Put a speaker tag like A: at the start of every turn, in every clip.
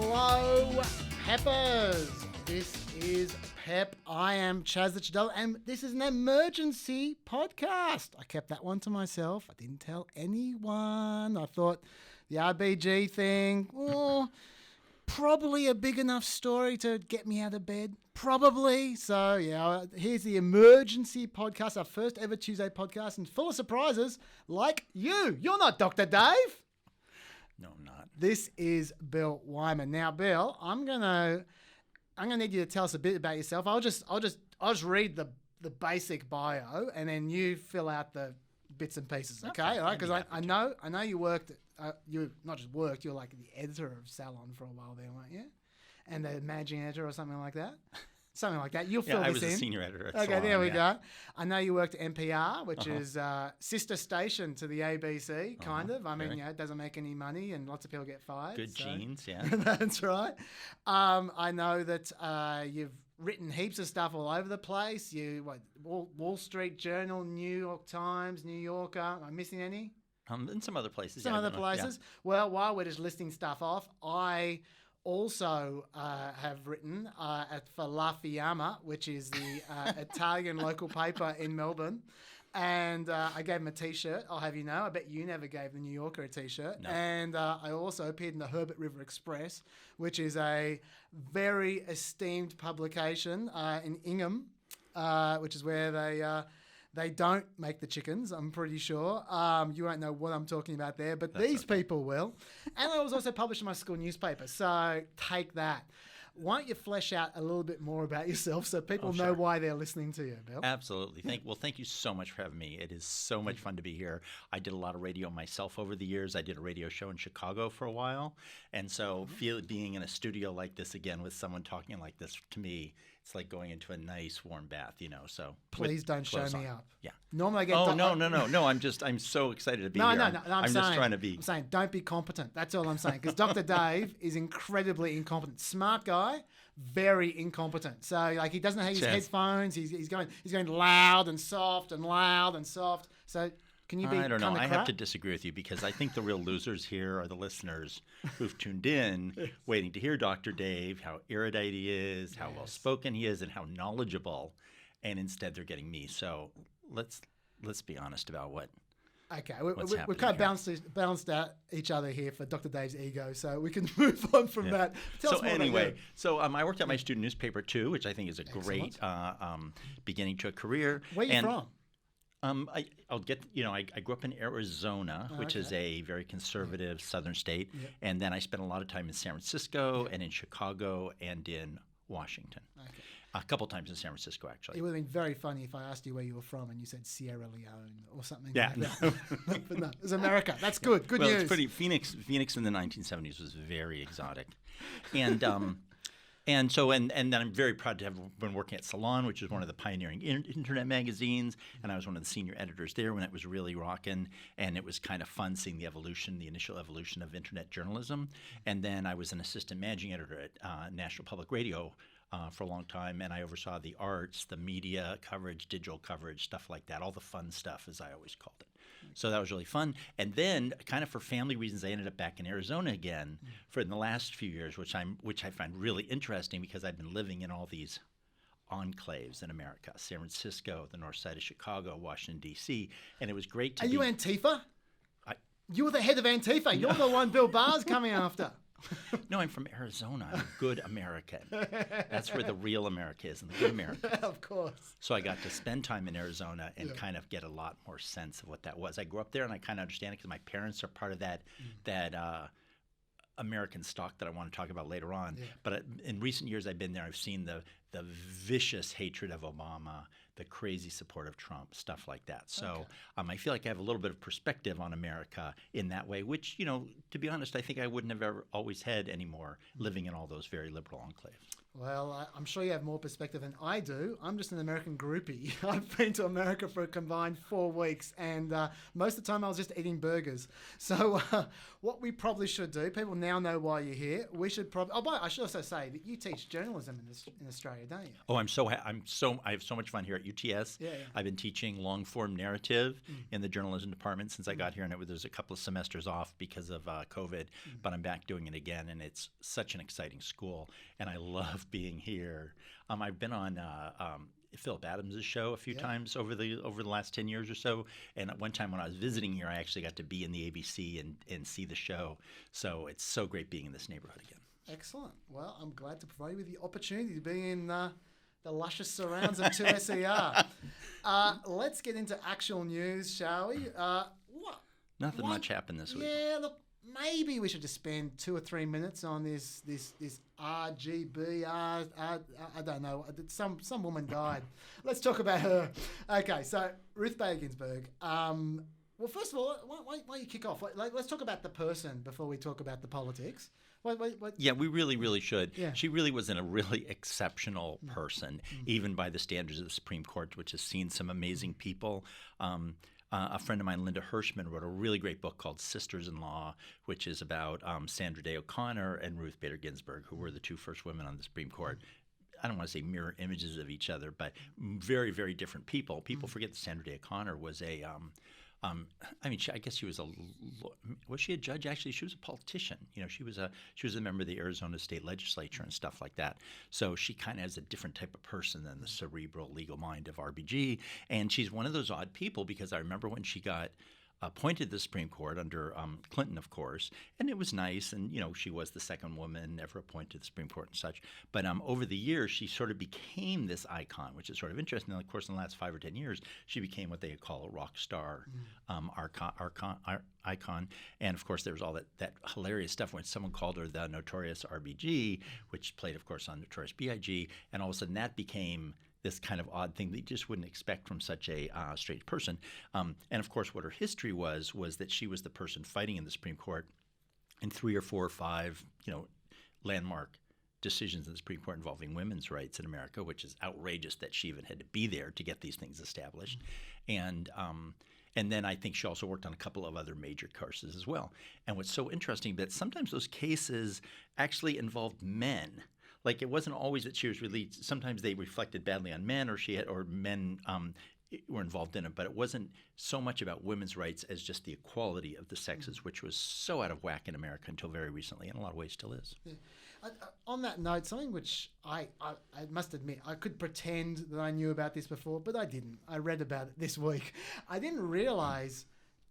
A: Hello, Peppers. This is Pep. I am Chaz the Chadell, and this is an emergency podcast. I kept that one to myself. I didn't tell anyone. I thought the RBG thing, probably a big enough story to get me out of bed. Probably. So, yeah, here's the emergency podcast, our first ever Tuesday podcast, and full of surprises like you. You're not Dr. Dave.
B: No, I'm not.
A: This is Bill Wyman. Now, Bill, I'm gonna need you to tell us a bit about yourself. I'll just read the basic bio, and then you fill out the bits and pieces. Okay, all right? Because I know you worked. You not just worked. You're like the editor of Salon for a while there, weren't you? And the managing editor or something like that. Something like that. You'll fill this in.
B: I was a senior editor at
A: Okay,
B: Salon,
A: there we go. I know you worked at NPR, which is sister station to the ABC, kind of. I mean, it doesn't make any money and lots of people get fired.
B: Good genes, yeah.
A: That's right. I know that you've written heaps of stuff all over the place. Wall Street Journal, New York Times, New Yorker. Am I missing any?
B: In some other places.
A: Some other places. Yeah. Well, while we're just listing stuff off, I also have written for La Fiamma, which is the Italian local paper in Melbourne. And I gave him a T-shirt, I'll have you know. I bet you never gave the New Yorker a T-shirt. No. And I also appeared in the Herbert River Express, which is a very esteemed publication in Ingham, which is where they don't make the chickens, I'm pretty sure. You won't know what I'm talking about there, but these people will. And I was also published in my school newspaper, so take that. Why don't you flesh out a little bit more about yourself so people know why they're listening to you, Bill?
B: Absolutely. Thank you so much for having me. It is so much fun to be here. I did a lot of radio myself over the years. I did a radio show in Chicago for a while. And so being in a studio like this again with someone talking like this, to me, it's like going into a nice warm bath, so
A: please don't show me up.
B: Yeah.
A: Normally I get
B: No. I'm so excited to be here.
A: No. I'm
B: just trying to be.
A: I'm saying don't be competent. That's all I'm saying. Because Dr. Dave is incredibly incompetent. Smart guy, very incompetent. So he doesn't have his headphones. He's going loud and soft and loud and soft. So can you be
B: I don't know. I
A: crap?
B: have to disagree with you because I think the real losers here are the listeners who've tuned in, waiting to hear Dr. Dave, how erudite he is, how well-spoken he is, and how knowledgeable, and instead they're getting me. So let's be honest about what.
A: Okay, we've kind of balanced out each other here for Dr. Dave's ego, so we can move on from that. Tell us more about you.
B: I worked at my student newspaper too, which I think is a great beginning to a career.
A: Where are you from?
B: I grew up in Arizona, which is a very conservative southern state, and then I spent a lot of time in San Francisco and in Chicago and in Washington. Okay. A couple times in San Francisco, actually.
A: It would have been very funny if I asked you where you were from and you said Sierra Leone or something
B: like
A: that. But no, it's America. That's good. Good news.
B: It's pretty. Phoenix in the 1970s was very exotic, and And then I'm very proud to have been working at Salon, which is one of the pioneering internet magazines, and I was one of the senior editors there when it was really rocking, and it was kind of fun seeing the initial evolution of internet journalism. And then I was an assistant managing editor at National Public Radio for a long time, and I oversaw the arts, the media coverage, digital coverage, stuff like that, all the fun stuff, as I always called it. So that was really fun. And then, kind of for family reasons, I ended up back in Arizona again for the last few years, which I find really interesting because I've been living in all these enclaves in America: San Francisco, the north side of Chicago, Washington, D.C., and it was great to
A: be. Are you Antifa? You were the head of Antifa. You're the one Bill Barr's coming after.
B: No, I'm from Arizona. I'm a good American. That's where the real America is, and the good America.
A: Of course.
B: So I got to spend time in Arizona and kind of get a lot more sense of what that was. I grew up there, and I kind of understand it because my parents are part of that American stock that I want to talk about later on. Yeah. But in recent years, I've been there. I've seen the vicious hatred of Obama, the crazy support of Trump, stuff like that. So I feel like I have a little bit of perspective on America in that way, which, to be honest, I think I wouldn't have ever always had anymore living in all those very liberal enclaves.
A: Well, I'm sure you have more perspective than I do. I'm just an American groupie. I've been to America for a combined 4 weeks, and most of the time I was just eating burgers. So what we probably should do, people now know why you're here. We should probably. Oh, but I should also say that you teach journalism in Australia, don't you?
B: Oh, I have so much fun here at UTS.
A: Yeah.
B: I've been teaching long form narrative in the journalism department since I got here, and there's a couple of semesters off because of COVID, but I'm back doing it again, and it's such an exciting school, and I love being here. I've been on Philip Adams' show a few times over the last 10 years or so, and at one time when I was visiting here, I actually got to be in the ABC and see the show. So it's so great being in this neighborhood again.
A: Excellent. Well, I'm glad to provide you with the opportunity to be in the luscious surrounds of 2SER. Let's get into actual news, shall we?
B: Nothing much happened this week.
A: Yeah, look, maybe we should just spend 2 or 3 minutes on this RGB. I don't know. Some woman died. Let's talk about her. Okay, so Ruth Bader Ginsburg. Well, first of all, why don't you kick off? Let's talk about the person before we talk about the politics. What? Yeah,
B: we really should.
A: Yeah.
B: She really was a really exceptional person, even by the standards of the Supreme Court, which has seen some amazing people. A friend of mine, Linda Hirschman, wrote a really great book called Sisters-in-Law, which is about Sandra Day O'Connor and Ruth Bader Ginsburg, who were the 2 first women on the Supreme Court. I don't want to say mirror images of each other, but very, very different people. People forget that Sandra Day O'Connor was a I guess she was she a judge? Actually, she was a politician. She was a member of the Arizona State Legislature and stuff like that. So she kind of has a different type of person than the cerebral legal mind of RBG. And she's one of those odd people because I remember when she got appointed to the Supreme Court under Clinton, of course, and it was nice. And, she was the second woman ever appointed to the Supreme Court and such. But over the years, she sort of became this icon, which is sort of interesting. And, of course, in the last 5 or 10 years, she became what they call a rock star icon. And, of course, there was all that hilarious stuff when someone called her the notorious RBG, which played, of course, on Notorious B.I.G. And all of a sudden that became this kind of odd thing that you just wouldn't expect from such a straight person. And, of course, what her history was that she was the person fighting in the Supreme Court in 3 or 4 or 5, landmark decisions in the Supreme Court involving women's rights in America, which is outrageous that she even had to be there to get these things established. And then I think she also worked on a couple of other major cases as well. And what's so interesting that sometimes those cases actually involved men. Like, it wasn't always that she was really. Sometimes they reflected badly on men, or men were involved in it. But it wasn't so much about women's rights as just the equality of the sexes, which was so out of whack in America until very recently. In a lot of ways, still is.
A: Yeah. On that note, something which I must admit, I could pretend that I knew about this before, but I didn't. I read about it this week. I didn't realize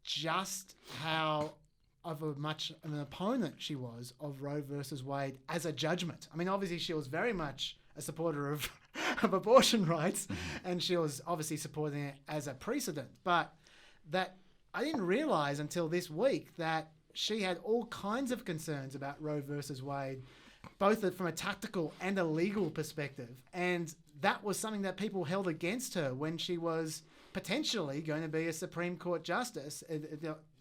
A: just how of much of an opponent she was of Roe versus Wade as a judgment. I mean, obviously she was very much a supporter of abortion rights, and she was obviously supporting it as a precedent. But that I didn't realize until this week that she had all kinds of concerns about Roe versus Wade, both from a tactical and a legal perspective. And that was something that people held against her when she was potentially going to be a Supreme Court justice.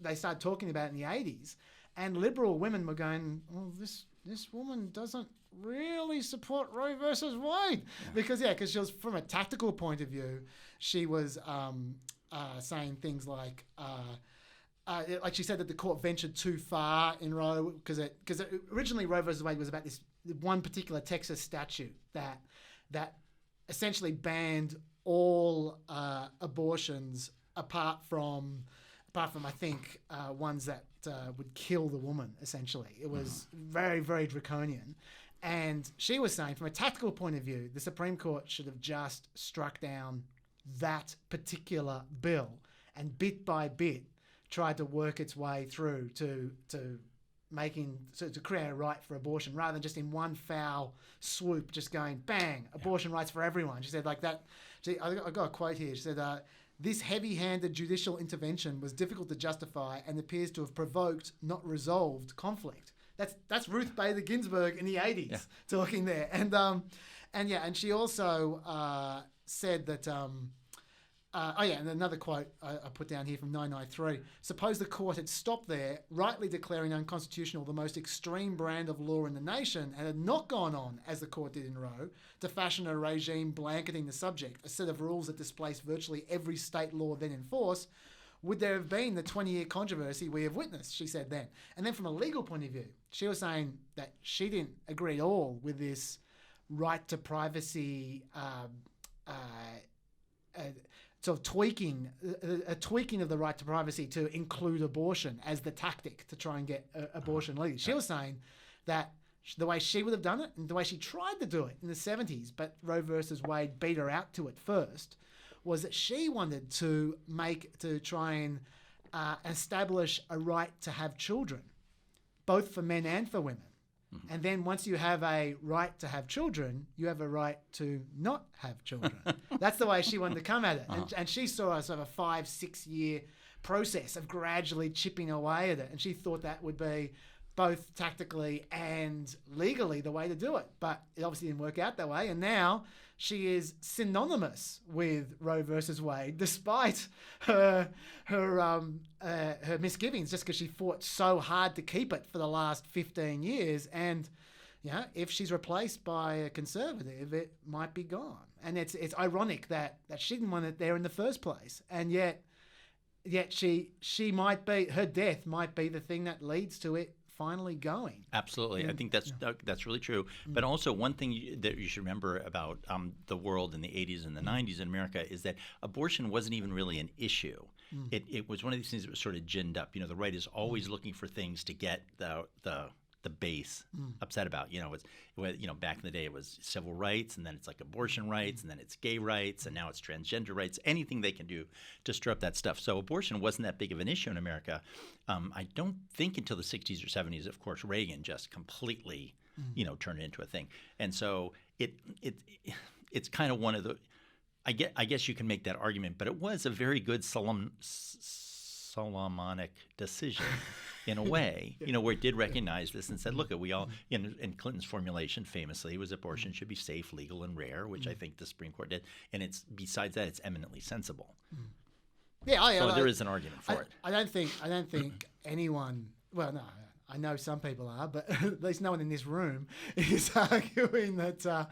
A: They started talking about it in the 80s. And liberal women were going, well, this woman doesn't really support Roe versus Wade. Because she was, from a tactical point of view, she was saying things like she said that the court ventured too far in Roe because originally Roe versus Wade was about this one particular Texas statute that essentially banned all abortions apart from I think ones that would kill the woman. Essentially, it was very, very draconian. And she was saying, from a tactical point of view, the Supreme Court should have just struck down that particular bill and bit by bit tried to work its way through to create a right for abortion, rather than just in one foul swoop just going bang, abortion rights for everyone. She said like that. I got a quote here. She said, "This heavy-handed judicial intervention was difficult to justify and appears to have provoked, not resolved, conflict." That's Ruth Bader Ginsburg in the 80s talking there, and she also said that and another quote I put down here from 993. Suppose the court had stopped there, rightly declaring unconstitutional the most extreme brand of law in the nation, and had not gone on, as the court did in Roe, to fashion a regime blanketing the subject, a set of rules that displaced virtually every state law then in force, would there have been the 20-year controversy we have witnessed, she said then. And then from a legal point of view, she was saying that she didn't agree at all with this right to privacy sort of tweaking of the right to privacy to include abortion as the tactic to try and get abortion legal. She was saying that the way she would have done it and the way she tried to do it in the 70s, but Roe versus Wade beat her out to it first, was that she wanted to try and establish a right to have children, both for men and for women. Mm-hmm. And then once you have a right to have children, you have a right to not have children. That's the way she wanted to come at it. And she saw a sort of a 5-6 year process of gradually chipping away at it. And she thought that would be both tactically and legally the way to do it. But it obviously didn't work out that way. And now she is synonymous with Roe versus Wade, despite her misgivings, just because she fought so hard to keep it for the last 15 years. And if she's replaced by a conservative, it might be gone. And it's ironic that she didn't want it there in the first place, and yet she might be, her death might be the thing that leads to it finally going.
B: Absolutely. I think that's really true. But also one thing that you should remember about the world in the 80s and the 90s in America is that abortion wasn't even really an issue. It was one of these things that was sort of ginned up. The right is always looking for things to get the base upset about. Back in the day it was civil rights, and then it's like abortion rights, and then it's gay rights, and now it's transgender rights. Anything they can do to stir up that stuff. So abortion wasn't that big of an issue in America. I don't think until the 60s or 70s, of course, Reagan just completely, turned it into a thing. And so it's kind of one of the. I guess you can make that argument, but it was a very good Solomonic decision in a way, where it did recognize this and said, look, we all, in Clinton's formulation famously was abortion should be safe, legal, and rare, which I think the Supreme Court did. And besides that, it's eminently sensible. So there is an argument for it.
A: I don't think anyone, well, no, I know some people are, but at least no one in this room is arguing that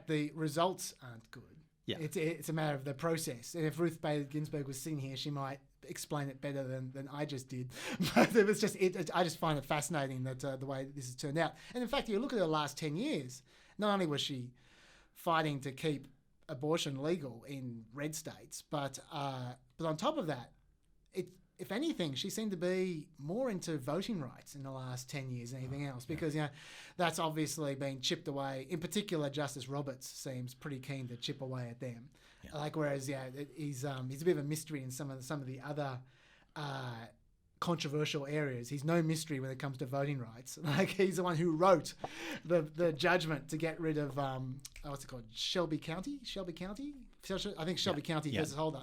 A: the results aren't good. Yeah. It's a matter of the process. And if Ruth Bader Ginsburg was sitting here, she might explain it better than I just did. But it was just I just find it fascinating that the way this has turned out. And in fact, you look at the last 10 years, not only was she fighting to keep abortion legal in red states, but on top of that, if anything, she seemed to be more into voting rights in the last 10 years than anything else, because that's obviously been chipped away. In particular, Justice Roberts seems pretty keen to chip away at them. Yeah. Whereas he's a bit of a mystery in some of the other controversial areas. He's no mystery when it comes to voting rights. He's the one who wrote the judgment to get rid of what's it called, Shelby County. I think Shelby County versus Holder.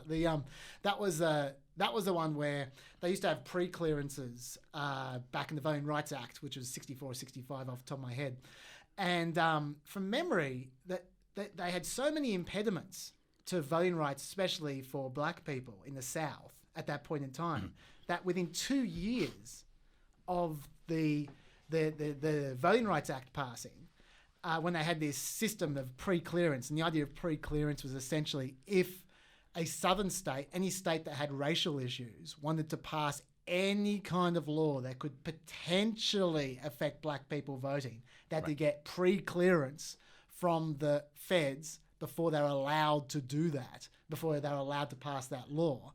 A: That was the one where they used to have pre-clearances back in the Voting Rights Act, which was 64 or 65 off the top of my head. And from memory, that they had so many impediments to voting rights, especially for black people in the South at that point in time, that within 2 years of the Voting Rights Act passing, when they had this system of pre-clearance, and the idea of pre-clearance was essentially if a southern state, any state that had racial issues, wanted to pass any kind of law that could potentially affect black people voting, they had to get pre-clearance from the feds before they were allowed to do that, before they were allowed to pass that law.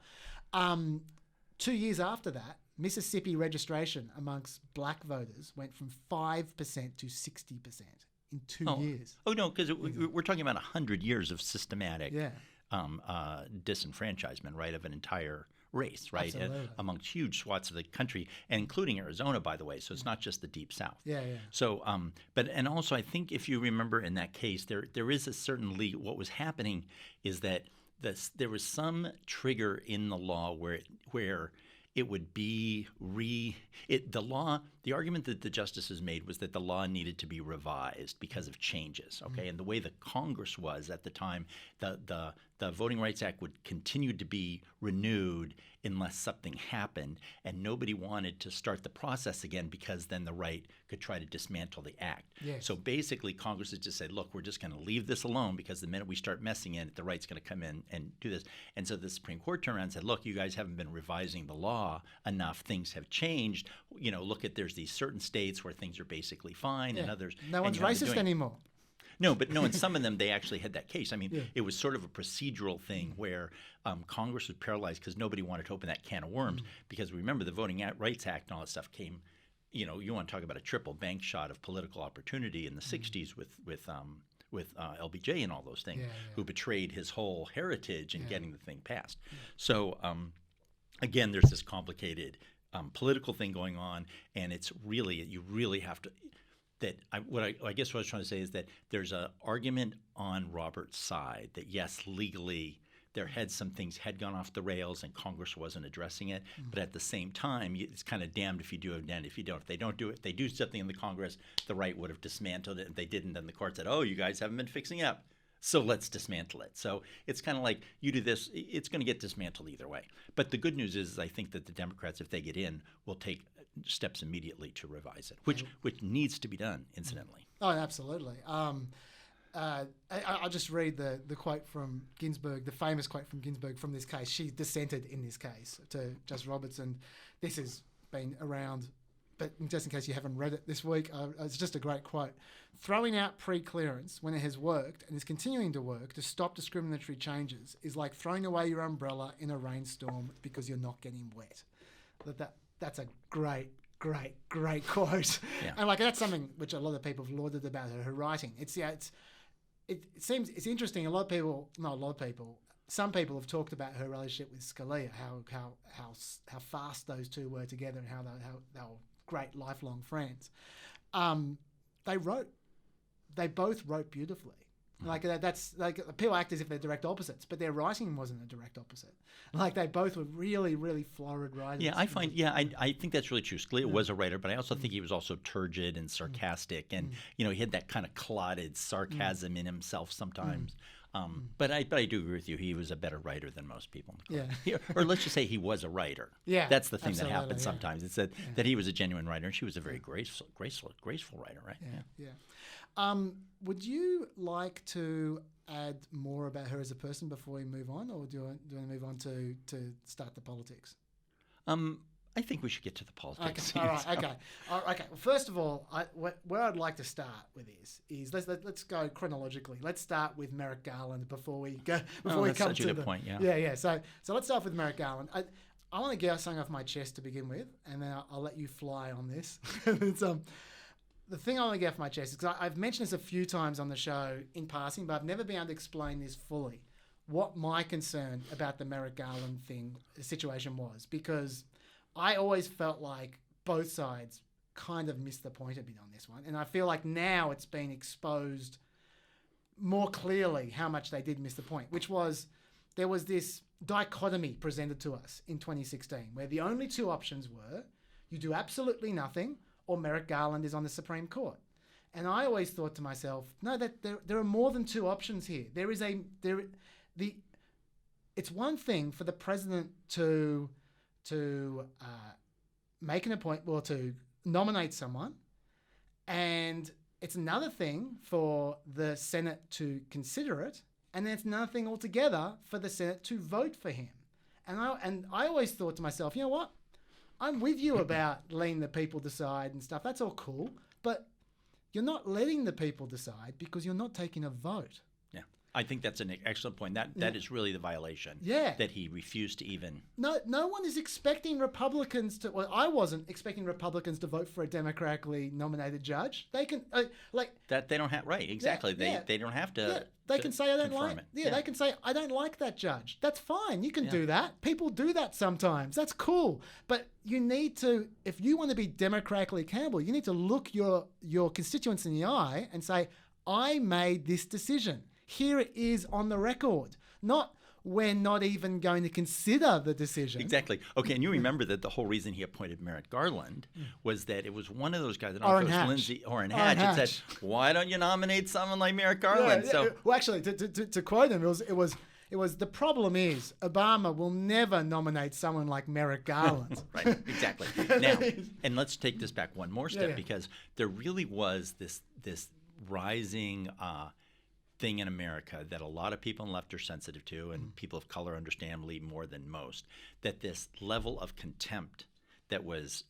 A: 2 years after that, Mississippi registration amongst black voters went from 5% to 60% in 2 years. Oh, no, because
B: we're talking about 100 years of systematic disenfranchisement, right, of an entire race, right, amongst huge swaths of the country, and including Arizona, by the way. So it's not just the Deep South.
A: Yeah.
B: So, and also I think if you remember in that case, there is a certain what was happening is that there was some trigger in the law where it would be the argument that the justices made was that the law needed to be revised because of changes, okay? And the way the Congress was at the time, the the Voting Rights Act would continue to be renewed unless something happened, and nobody wanted to start the process again because then the right could try to dismantle the act.
A: Yes.
B: So basically, Congress has just said, look, we're just going to leave this alone because the minute we start messing in it, the right's going to come in and do this. And so the Supreme Court turned around and said, look, you guys haven't been revising the law enough. Things have changed. Look at there's these certain states where things are basically fine and others.
A: No one's racist anymore.
B: No, but in some of them, they actually had that case. I mean, it was sort of a procedural thing where Congress was paralyzed because nobody wanted to open that can of worms because remember the Voting Rights Act and all that stuff came, you want to talk about a triple bank shot of political opportunity in the 60s with LBJ and all those things, who betrayed his whole heritage in getting the thing passed. So, again, there's this complicated political thing going on, and it's really, you really have to – I guess what I was trying to say is that there's an argument on Robert's side that yes, legally some things had gone off the rails and Congress wasn't addressing it, but at the same time, it's kind of damned if you do and damned if you don't. If they don't do it, if they do something in the Congress, the right would have dismantled it. If they didn't, then the court said, oh, you guys haven't been fixing up, so let's dismantle it. So it's kind of like you do this, it's going to get dismantled either way. But the good news is I think that the Democrats, if they get in, will take steps immediately to revise it, which needs to be done, incidentally.
A: Oh, absolutely. I'll just read the quote from Ginsburg, the famous quote from Ginsburg from this case. She dissented in this case to Justice Roberts, and this has been around, but just in case you haven't read it this week, it's just a great quote. Throwing out pre-clearance when it has worked and is continuing to work to stop discriminatory changes is like throwing away your umbrella in a rainstorm because you're not getting wet. That's a great quote. Yeah. And that's something which a lot of people have lauded about her writing. It seems it's interesting. Some people have talked about her relationship with Scalia, how fast those two were together and how they were great lifelong friends. They both wrote beautifully. That's people act as if they're direct opposites, but their writing wasn't a direct opposite. They both were really, really florid writers.
B: Yeah, I think that's really true. Scalia was a writer, but I also think he was also turgid and sarcastic, and he had that kind of clotted sarcasm in himself sometimes. But I do agree with you. He was a better writer than most people. Or let's just say he was a writer.
A: Yeah,
B: that's the thing that happens sometimes. It's that he was a genuine writer, and she was a very graceful writer, right?
A: Yeah. Would you like to add more about her as a person before we move on, or do you want to move on to start the politics?
B: I think we should get to the politics.
A: Okay. All right. Okay. Okay. Well, first of all, where I'd like to start with is let's go chronologically. Let's start with Merrick Garland before we come
B: such
A: to
B: a good point.
A: Yeah. So let's start with Merrick Garland. I want to get something off my chest to begin with, and then I'll let you fly on this. The thing I want to get off my chest is because I've mentioned this a few times on the show in passing, but I've never been able to explain this fully. What my concern about the Merrick Garland situation was, because I always felt like both sides kind of missed the point a bit on this one. And I feel like now it's been exposed more clearly how much they did miss the point, which was there was this dichotomy presented to us in 2016 where the only two options were you do absolutely nothing or Merrick Garland is on the Supreme Court. And I always thought to myself, no, that there are more than two options here. It's one thing for the president to make an appointment or to nominate someone, and it's another thing for the Senate to consider it, and then it's another thing altogether for the Senate to vote for him. And I always thought to myself, you know what? I'm with you about letting the people decide and stuff. That's all cool, but you're not letting the people decide because you're not taking a vote.
B: Yeah, I think that's an excellent point. That is really the violation.
A: Yeah,
B: that he refused to even.
A: No one is expecting Republicans to. Well, I wasn't expecting Republicans to vote for a democratically nominated judge. They can
B: that they don't have right exactly. They don't have to.
A: Yeah. They can say I don't like it. Yeah, they can say I don't like that judge. That's fine. You can do that. People do that sometimes. That's cool. But you need to, if you want to be democratically accountable, you need to look your constituents in the eye and say, I made this decision. Here it is on the record. Not we're not even going to consider the decision.
B: Exactly. Okay, and you remember that the whole reason he appointed Merrick Garland was that it was one of those guys,
A: Orrin
B: Hatch, that said, why don't you nominate someone like Merrick Garland?
A: Yeah. Well, actually, to quote him, it was It was, the problem is Obama will never nominate someone like Merrick Garland.
B: Right, exactly. Now, and let's take this back one more step, because there really was this rising thing in America that a lot of people on the left are sensitive to, and people of color understandably more than most, that this level of contempt that was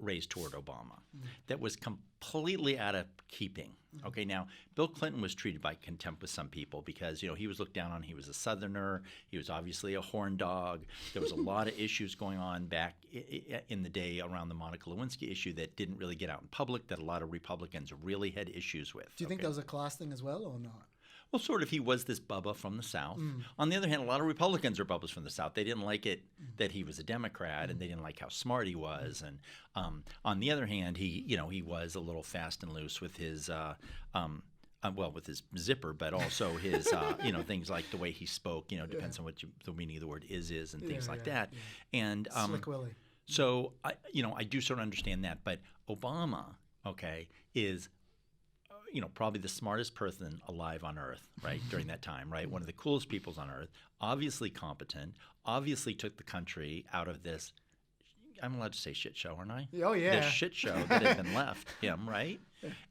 B: raised toward Obama, that was completely out of keeping. Okay, now, Bill Clinton was treated by contempt with some people because, he was looked down on. He was a Southerner. He was obviously a horn dog. There was a lot of issues going on back in the day around the Monica Lewinsky issue that didn't really get out in public, that a lot of Republicans really had issues with.
A: Do you think there was a class thing as well or not?
B: Well, sort of. He was this Bubba from the South. On the other hand, a lot of Republicans are Bubbas from the South. They didn't like it that he was a Democrat, and they didn't like how smart he was. And on the other hand, he was a little fast and loose with his with his zipper, but also his things like the way he spoke. Depends on what the meaning of the word is, and things like that. Yeah. And
A: Slick Willie.
B: So I do sort of understand that, but Obama, is probably the smartest person alive on earth, right, during that time, right? One of the coolest peoples on earth, obviously competent, obviously took the country out of this, I'm allowed to say shit show, aren't I?
A: Oh, yeah.
B: This shit show that had been left him, right?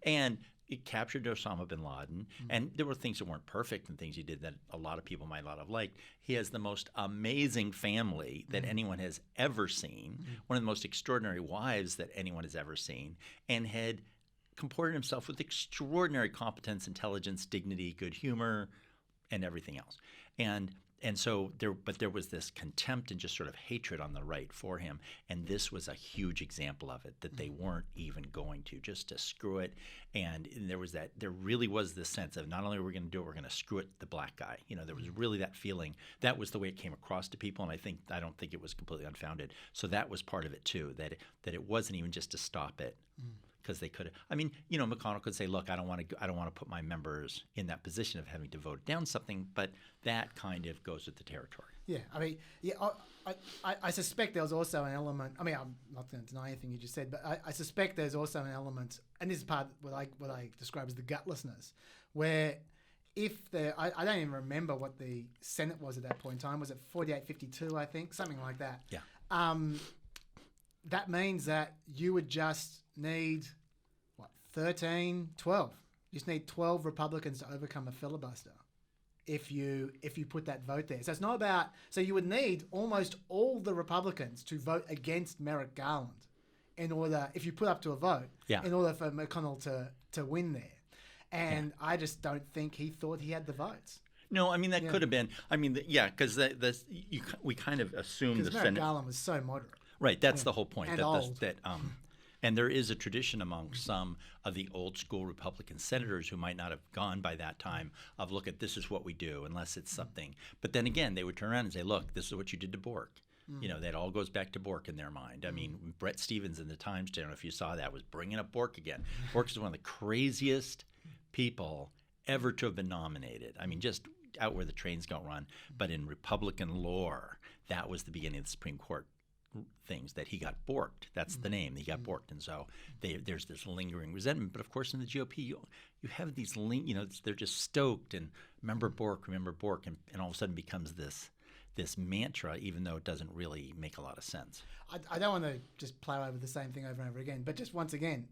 B: And it captured Osama bin Laden, and there were things that weren't perfect and things he did that a lot of people might not have liked. He has the most amazing family that anyone has ever seen, one of the most extraordinary wives that anyone has ever seen, and had comported himself with extraordinary competence, intelligence, dignity, good humor, and everything else. And so there was this contempt and just sort of hatred on the right for him. And this was a huge example of it, that they weren't even going to screw it. And there really was this sense of not only are we going to do it, we're going to screw it the black guy. There was really that feeling. That was the way it came across to people. And I don't think it was completely unfounded. So that was part of it too, that it wasn't even just to stop it. Because they could have, McConnell could say, "Look, I don't want to put my members in that position of having to vote down something," but that kind of goes with the territory.
A: Yeah, I suspect there was also an element. I'm not going to deny anything you just said, but I suspect there's also an element, and this is part of what I describe as the gutlessness, where I don't even remember what the Senate was at that point in time. Was it 48-52? I think something like that.
B: Yeah.
A: That means that you would just need 13, 12. You just need 12 Republicans to overcome a filibuster if you put that vote there. So it's not about, so you would need almost all the Republicans to vote against Merrick Garland in order, if you put up to a vote, in order for McConnell to win there. And I just don't think he thought he had the votes.
B: No, that could have been. Because we kind of assumed the Senate.
A: Merrick Garland was so moderate.
B: Right, that's the whole point.
A: And old.
B: And there is a tradition among some of the old school Republican senators who might not have gone by that time of, look, this is what we do, unless it's something. But then again, they would turn around and say, look, this is what you did to Bork. That all goes back to Bork in their mind. Brett Stevens in the Times, I don't know if you saw that, was bringing up Bork again. Bork is one of the craziest people ever to have been nominated. Just out where the trains don't run. But in Republican lore, that was the beginning of the Supreme Court things, that he got borked. That's the name. He got borked. And so there's this lingering resentment. But of course, in the GOP, you have these they're just stoked and remember Bork, and all of a sudden becomes this mantra, even though it doesn't really make a lot of sense.
A: I don't want to just plow over the same thing over and over again, but just once again,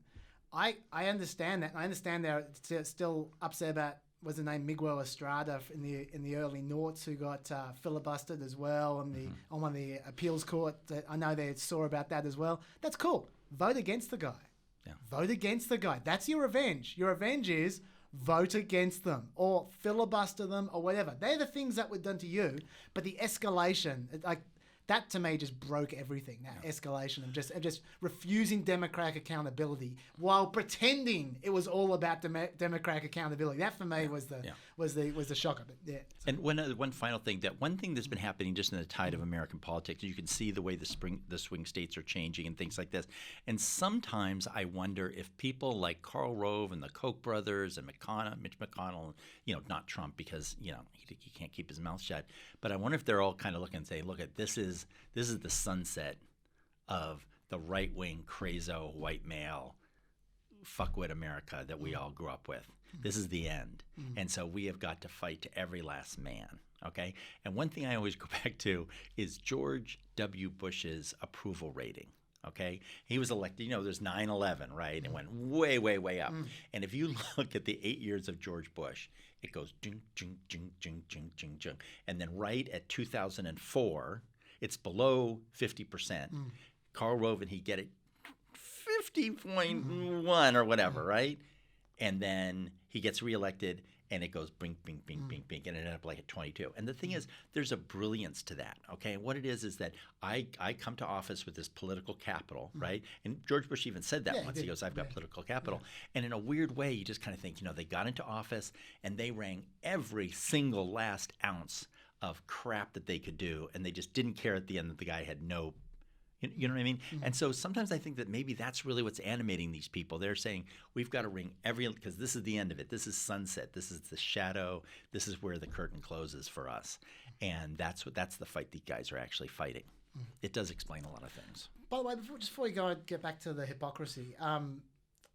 A: I understand that. I understand they're still upset about, was the name Miguel Estrada in the early noughts, who got filibustered as well on one of the appeals court. I know they saw about that as well. That's cool. Vote against the guy.
B: Yeah.
A: Vote against the guy. That's your revenge. Your revenge is vote against them or filibuster them or whatever. They're the things that were done to you, but the escalation, that to me just broke everything. That escalation of just refusing democratic accountability while pretending it was all about democratic accountability. That for me was the shocker. But yeah.
B: And one final thing, that one thing that's been happening just in the tide of American politics, you can see the way the swing states are changing and things like this. And sometimes I wonder if people like Karl Rove and the Koch brothers and Mitch McConnell, not Trump because he can't keep his mouth shut, but I wonder if they're all kind of looking and saying, look, this is the sunset of the right-wing crazo white male fuckwit America that we all grew up with. This is the end. And so we have got to fight to every last man, okay? And one thing I always go back to is George W. Bush's approval rating, okay? He was elected, there's 9/11, right? It went way, way, way up. And if you look at the 8 years of George Bush, it goes jing, jing, jing, jing, jing, jing, jing. And then right at 2004, it's below 50%. Karl Rove, and he'd get it 50.1 or whatever, right? And then he gets reelected, and it goes bing, bing, bing, bing, bing, and it ended up like at 22. And the thing is, there's a brilliance to that, okay? And what it is that I come to office with this political capital, right? And George Bush even said that once. He goes, I've got political capital. And in a weird way, you just kind of think, they got into office, and they rang every single last ounce of crap that they could do, and they just didn't care at the end that the guy had no. You know what I mean? And so sometimes I think that maybe that's really what's animating these people. They're saying, we've got to ring because this is the end of it. This is sunset. This is the shadow. This is where the curtain closes for us. And that's the fight these guys are actually fighting. It does explain a lot of things.
A: By the way, before we get back to the hypocrisy,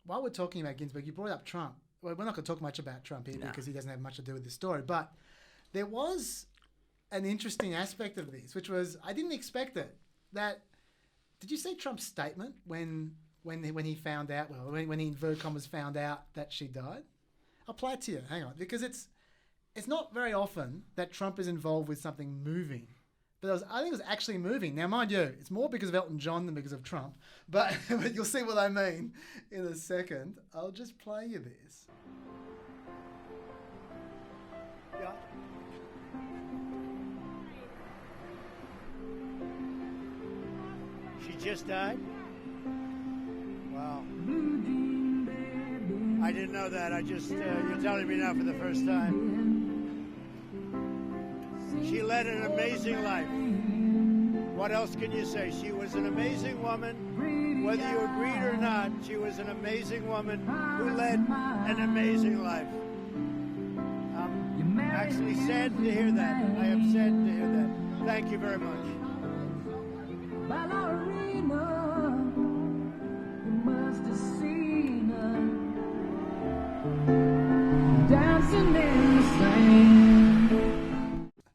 A: while we're talking about Ginsburg, you brought up Trump. Well, we're not going to talk much about Trump here because he doesn't have much to do with this story. But there was an interesting aspect of this, which was, I didn't expect it, that... Did you see Trump's statement when he found out? Well, when he inverted commas found out that she died. I'll play it to you. Hang on, because it's not very often that Trump is involved with something moving, but I think it was actually moving. Now, mind you, it's more because of Elton John than because of Trump. But you'll see what I mean in a second. I'll just play you this. Yeah.
C: Just died? Wow. I didn't know that. You're telling me now for the first time. She led an amazing life. What else can you say? She was an amazing woman. Whether you agreed or not, she was an amazing woman who led an amazing life. I'm actually saddened to hear that. I am saddened to hear that. Thank you very much.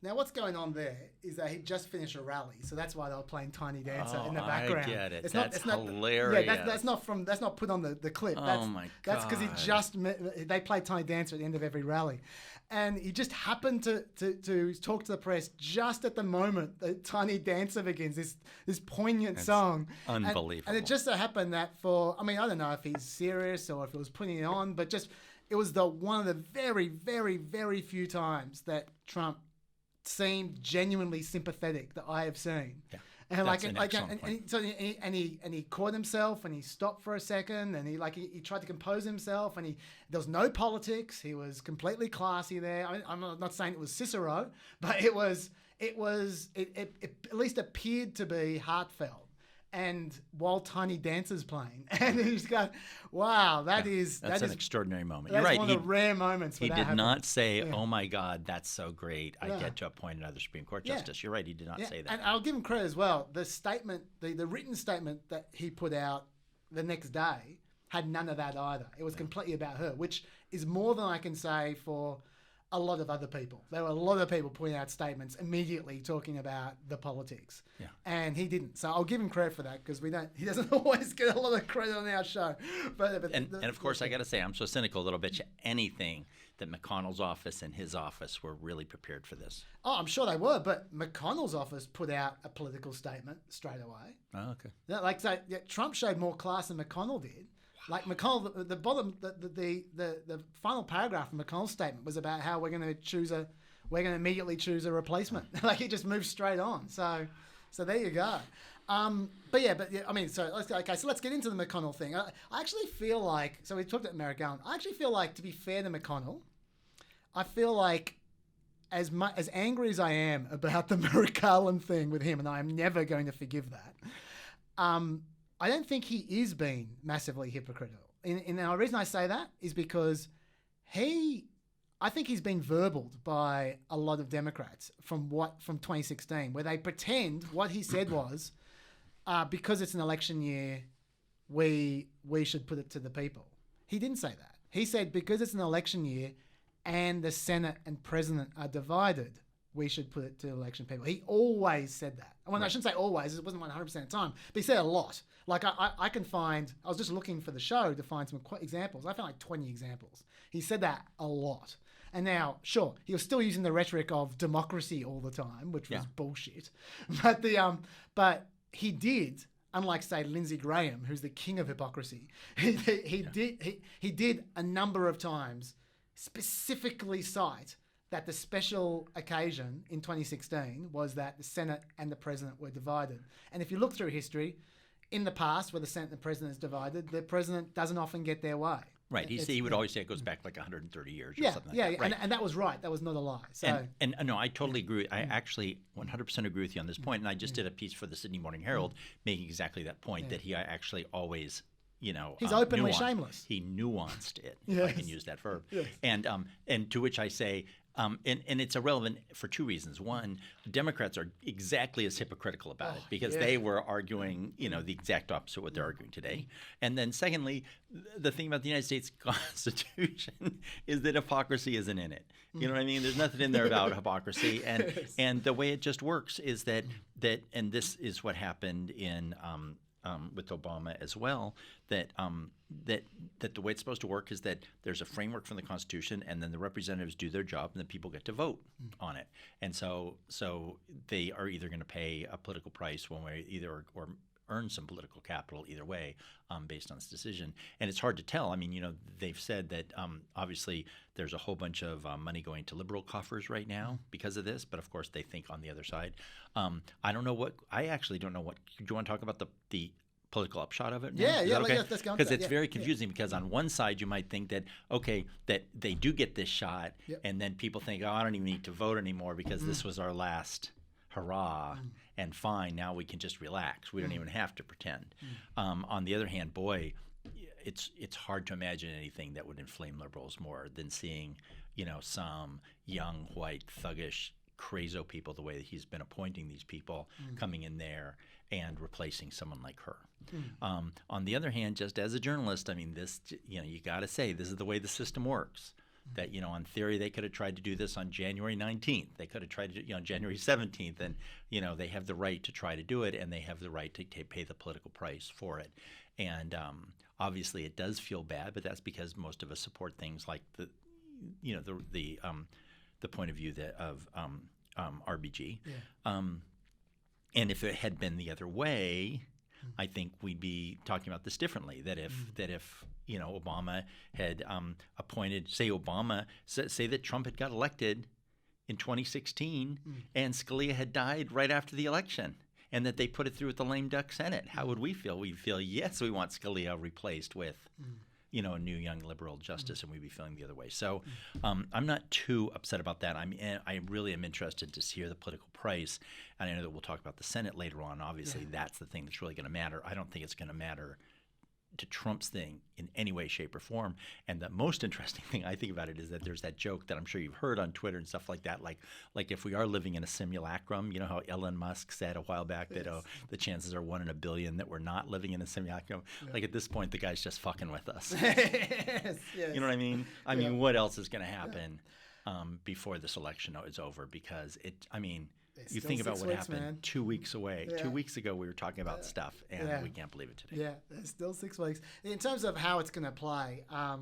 A: Now, what's going on there is that he just finished a rally, so that's why they were playing Tiny Dancer in the background.
B: I get it.
A: It's
B: that's
A: not
B: hilarious.
A: Yeah, that's not put on the clip.
B: Oh my God.
A: That's because they play Tiny Dancer at the end of every rally, and he just happened to talk to the press just at the moment that Tiny Dancer begins. This poignant song.
B: Unbelievable.
A: And it just so happened that I don't know if he's serious or if he was putting it on, but it was one of the very, very, very few times that Trump seemed genuinely sympathetic that I have seen. Yeah, and he caught himself and he stopped for a second and he tried to compose himself and there was no politics. He was completely classy there. I'm not saying it was Cicero, but it at least appeared to be heartfelt. And while Tiny Dancer's playing, and you just go, "Wow, that's
B: an extraordinary moment."
A: You're
B: right.
A: One of the rare moments.
B: He did not say, "Oh my God, that's so great! I get to appoint another Supreme Court justice." You're right. He did not say that.
A: And I'll give him credit as well. The statement, the written statement that he put out the next day had none of that either. It was completely about her, which is more than I can say for a lot of other people. There were a lot of people putting out statements immediately talking about the politics. Yeah. And he didn't. So I'll give him credit for that because he doesn't always get a lot of credit on our show.
B: And of course, I got to say, I'm so cynical a little bit. anything that McConnell's office and his office were really prepared for this.
A: Oh, I'm sure they were, but McConnell's office put out a political statement straight away.
B: Oh, okay.
A: Trump showed more class than McConnell did. Like McConnell, the final paragraph of McConnell's statement was about how we're going to immediately choose a replacement. Like he just moved straight on. So there you go. So let's get into the McConnell thing. I actually feel like, so we talked about Merrick Garland. I actually feel like, to be fair to McConnell, I feel like as angry as I am about the Merrick Garland thing with him, and I am never going to forgive that. I don't think he is being massively hypocritical. And the reason I say that is because I think he's been verbaled by a lot of Democrats from 2016, where they pretend what he said was, because it's an election year, we should put it to the people. He didn't say that. He said because it's an election year and the Senate and President are divided, we should put it to election people. He always said that. Well, I shouldn't say always. It wasn't 100% of the time. But he said a lot. Like I can find, I was just looking for the show to find some examples. I found like 20 examples. He said that a lot. And now, sure, he was still using the rhetoric of democracy all the time, which was bullshit. But he did, unlike, say, Lindsey Graham, who's the king of hypocrisy, he did a number of times specifically cite that the special occasion in 2016 was that the Senate and the President were divided. And if you look through history, in the past, where the Senate and the President is divided, the President doesn't often get their way.
B: Right. He would always say it goes back like 130 years or something like that.
A: Right. And that was right. That was not a lie. So.
B: And no, I totally agree. I actually 100% agree with you on this point. And I just did a piece for the Sydney Morning Herald making exactly that point, that he actually always, he's
A: openly shameless.
B: He nuanced it, if I can use that verb.
A: Yes.
B: And to which I say, and it's irrelevant for two reasons. One, Democrats are exactly as hypocritical about it because they were arguing, the exact opposite of what they're arguing today. And then secondly, the thing about the United States Constitution is that hypocrisy isn't in it. You know what I mean? There's nothing in there about hypocrisy. And the way it just works is that and this is what happened in with Obama as well, that the way it's supposed to work is that there's a framework from the Constitution, and then the representatives do their job, and the people get to vote on it. And so they are either going to pay a political price one way, or earn some political capital either way, based on this decision. And it's hard to tell. I mean, they've said that obviously there's a whole bunch of money going to liberal coffers right now because of this, but of course they think on the other side. I actually don't know what. Do you want to talk about the political upshot of it?
A: Yeah, let's go.
B: Because it's very confusing. Because on one side you might think that that they do get this shot, and then people think, I don't even need to vote anymore because this was our last hurrah, and fine, now we can just relax. We don't even have to pretend. On the other hand, boy, it's hard to imagine anything that would inflame liberals more than seeing, some young, white, thuggish, crazo people, the way that he's been appointing these people, coming in there and replacing someone like her. On the other hand, just as a journalist, I mean, this, you got to say, this is the way the system works. That, on theory, they could have tried to do this on January 19th. They could have tried to do it on January 17th. And, they have the right to try to do it, and they have the right to pay the political price for it. And obviously it does feel bad, but that's because most of us support things like the point of view of RBG. And if it had been the other way, I think we'd be talking about this differently. That if Obama had appointed, say that Trump had got elected in 2016 and Scalia had died right after the election, and that they put it through with the lame duck Senate, how would we feel? We'd feel, yes, we want Scalia replaced with a new young liberal justice, and we'd be feeling the other way. So I'm not too upset about that. I really am interested to hear the political price, and I know that we'll talk about the Senate later on. Obviously, that's the thing that's really going to matter. I don't think it's going to matter to Trump's thing in any way, shape, or form. And the most interesting thing I think about it is that there's that joke that I'm sure you've heard on Twitter and stuff like that, like if we are living in a simulacrum, how Elon Musk said a while back that the chances are 1 in a billion that we're not living in a simulacrum. Like at this point, the guy's just fucking with us.
A: Yes.
B: You know what I mean? I mean, what else is going to happen before this election is over? Because you think about what happened, man. 2 weeks away. Yeah. 2 weeks ago, we were talking about stuff, and we can't believe it today.
A: Yeah, there's still 6 weeks. In terms of how it's going to play, I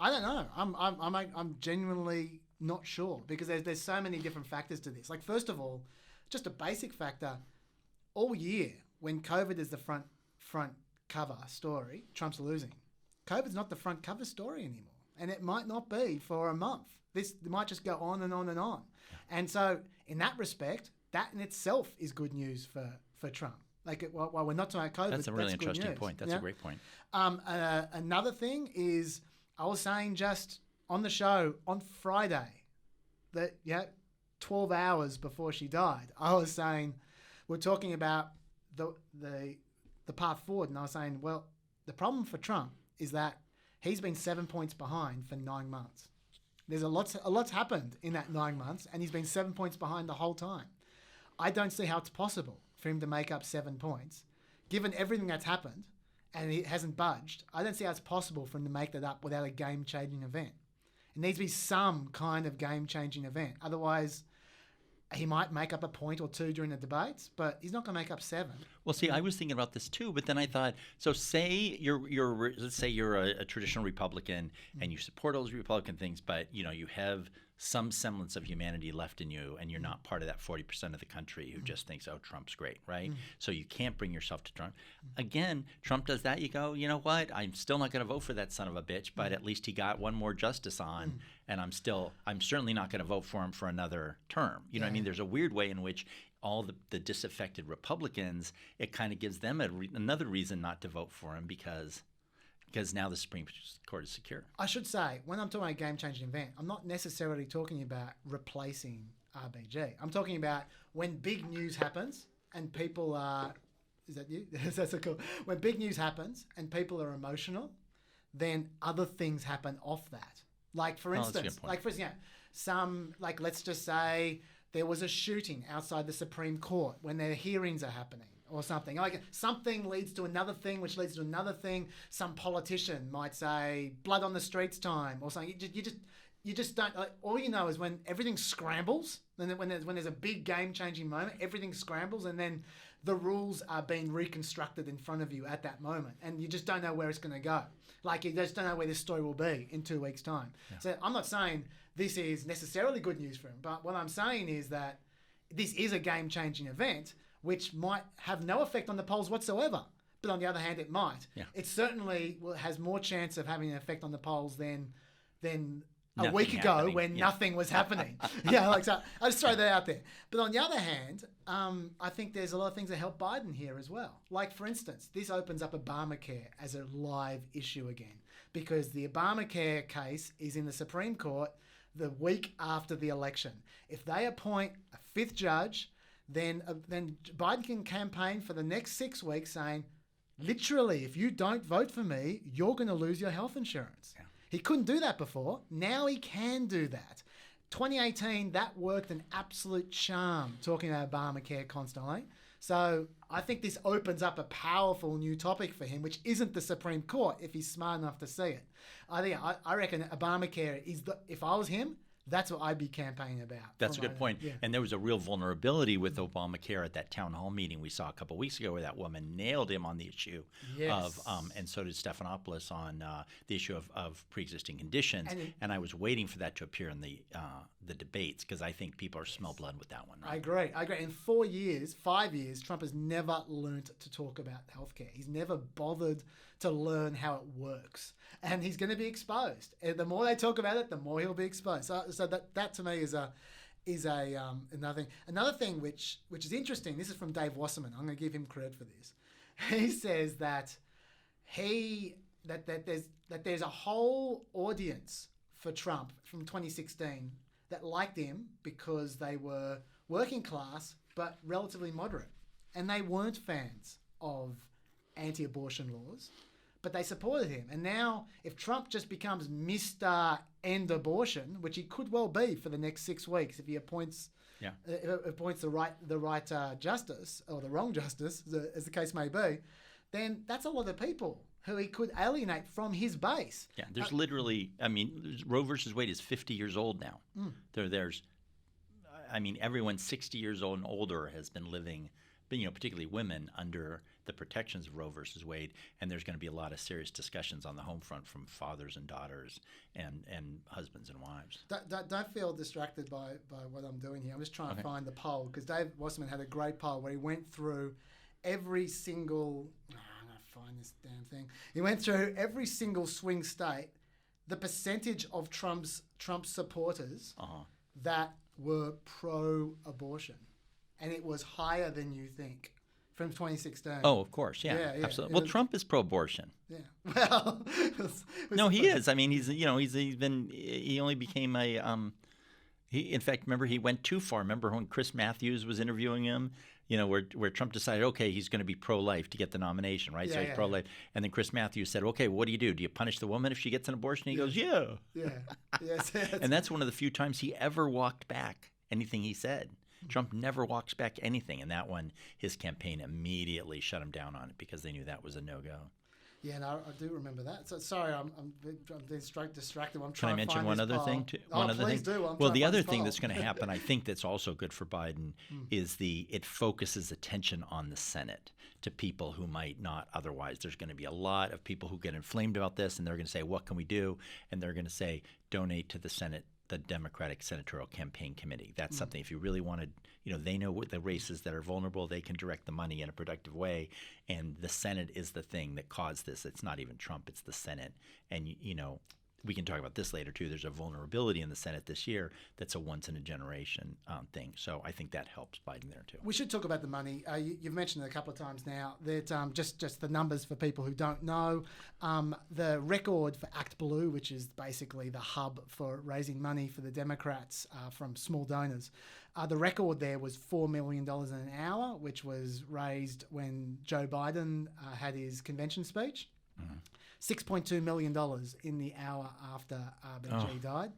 A: don't know. I'm genuinely not sure because there's so many different factors to this. Like, first of all, just a basic factor. All year, when COVID is the front cover story, Trump's losing. COVID's not the front cover story anymore, and it might not be for a month. This might just go on and on and on. And so, in that respect, that in itself is good news for Trump. Like, while we're not talking about COVID,
B: that's a really interesting point. That's a great point.
A: Another thing is, I was saying just on the show on Friday that 12 hours before she died, I was saying we're talking about the path forward, and I was saying, well, the problem for Trump is that he's been 7 points behind for 9 months. There's a lot's happened in that 9 months, and he's been 7 points behind the whole time. I don't see how it's possible for him to make up 7 points, given everything that's happened, and it hasn't budged, I don't see how it's possible for him to make that up without a game-changing event. It needs to be some kind of game-changing event. Otherwise, he might make up a point or two during the debates, but he's not going to make up 7.
B: Well, see, I was thinking about this too, but then I thought, so say let's say you're a traditional Republican and you support all those Republican things, but you have some semblance of humanity left in you, and you're not part of that 40% of the country who just thinks, oh, Trump's great, right? So you can't bring yourself to Trump. Again, Trump does that. You go, you know what? I'm still not going to vote for that son of a bitch, but at least he got one more justice on, and I'm certainly not going to vote for him for another term. You know what I mean? There's a weird way in which all the disaffected Republicans, it kind of gives them another reason not to vote for him because now the Supreme Court is secure.
A: I should say, when I'm talking about a game-changing event, I'm not necessarily talking about replacing RBG. I'm talking about when big news happens and people are... Is that you? That's so cool. When big news happens and people are emotional, then other things happen off that. Like, for instance, let's just say there was a shooting outside the Supreme Court when their hearings are happening. Or something. Like something leads to another thing, which leads to another thing. Some politician might say blood on the streets time or something. You just don't. Like, all you know is when everything scrambles, and then when there's a big game-changing moment, everything scrambles, and then the rules are being reconstructed in front of you at that moment, and you just don't know where it's going to go. Like, you just don't know where this story will be in 2 weeks' time. Yeah. So I'm not saying this is necessarily good news for him, but what I'm saying is that this is a game-changing event, which might have no effect on the polls whatsoever. But on the other hand, it might. Yeah. It certainly has more chance of having an effect on the polls than a week ago when nothing was happening. So I just throw that out there. But on the other hand, I think there's a lot of things that help Biden here as well. Like, for instance, this opens up Obamacare as a live issue again, because the Obamacare case is in the Supreme Court the week after the election. If they appoint a 5th judge, then Biden can campaign for the next 6 weeks saying, literally, if you don't vote for me, you're going to lose your health insurance. Yeah. He couldn't do that before. Now he can do that. 2018, that worked an absolute charm, talking about Obamacare constantly. So I think this opens up a powerful new topic for him, which isn't the Supreme Court, if he's smart enough to see it. I reckon Obamacare is if I was him, that's what I'd be campaigning about.
B: That's a good point. Yeah. And there was a real vulnerability with Obamacare at that town hall meeting we saw a couple of weeks ago, where that woman nailed him on the issue of, and so did Stephanopoulos on the issue of pre-existing conditions. And I was waiting for that to appear in the debates, because I think people are smell blood with that one. Right?
A: I agree. In 5 years, Trump has never learned to talk about healthcare. He's never bothered to learn how it works. And he's going to be exposed. And the more they talk about it, the more he'll be exposed. So that to me is another thing. Another thing which is interesting. This is from Dave Wasserman. I'm going to give him credit for this. He says that there's a whole audience for Trump from 2016 that liked him because they were working class but relatively moderate, and they weren't fans of anti-abortion laws, but they supported him. And now, if Trump just becomes Mr. End Abortion, which he could well be for the next 6 weeks if he appoints the right justice or the wrong justice, as the case may be, then that's a lot of people who he could alienate from his base.
B: Yeah, there's literally, Roe versus Wade is 50 years old now. Everyone 60 years old and older has been living, particularly women, under the protections of Roe versus Wade, and there's going to be a lot of serious discussions on the home front from fathers and daughters and husbands and wives.
A: Don't feel distracted by what I'm doing here. I'm just trying to find the poll, because Dave Wasserman had a great poll where he went through every single... I'm going to find this damn thing. He went through every single swing state, the percentage of Trump's supporters that were pro-abortion, and it was higher than you think. From 2016.
B: Oh, of course, yeah. Absolutely. Well, Trump is pro-abortion.
A: Yeah. Well,
B: no, he is. He only became a. In fact, remember, he went too far. Remember when Chris Matthews was interviewing him? Where Trump decided, okay, he's going to be pro-life to get the nomination, right? So he's pro-life, and then Chris Matthews said, okay, what do? Do you punish the woman if she gets an abortion? He goes, yeah.
A: Yes.
B: And that's one of the few times he ever walked back anything he said. Trump never walks back anything, and that one, his campaign immediately shut him down on it because they knew that was a no-go.
A: Yeah, no, I do remember that. So sorry, I'm distracted. I'm
B: Can
A: trying
B: I mention
A: to find
B: one
A: this
B: other
A: pile.
B: thing? Too?
A: Oh,
B: One other
A: please
B: thing?
A: do.
B: Well, the other thing that's going to happen, I think that's also good for Biden, is it focuses attention on the Senate to people who might not otherwise. There's going to be a lot of people who get inflamed about this, and they're going to say, what can we do? And they're going to say, donate to the Senate, the Democratic Senatorial Campaign Committee. That's something, if you really want to, they know what the races that are vulnerable, they can direct the money in a productive way. And the Senate is the thing that caused this. It's not even Trump, it's the Senate. And, we can talk about this later too. There's a vulnerability in the Senate this year that's a once-in-a-generation thing. So I think that helps Biden there too.
A: We should talk about the money. You've mentioned it a couple of times now that just the numbers for people who don't know. The record for Act Blue, which is basically the hub for raising money for the Democrats from small donors, the record there was $4 million an hour, which was raised when Joe Biden had his convention speech. Mm-hmm. $6.2 million in the hour after RBG died.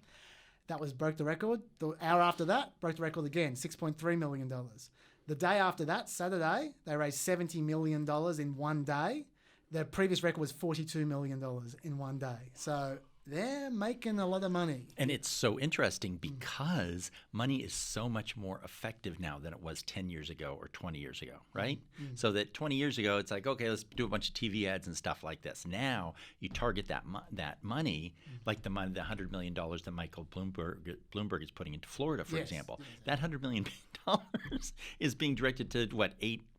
A: That broke the record. The hour after that, broke the record again, $6.3 million. The day after that, Saturday, they raised $70 million in one day. The previous record was $42 million in one day. So they're making a lot of money.
B: And it's so interesting because money is so much more effective now than it was 10 years ago or 20 years ago, right? So that 20 years ago, it's like, okay, let's do a bunch of TV ads and stuff like this. Now you target that money, like the $100 million that Michael Bloomberg is putting into Florida, for example. That $100 million is being directed to,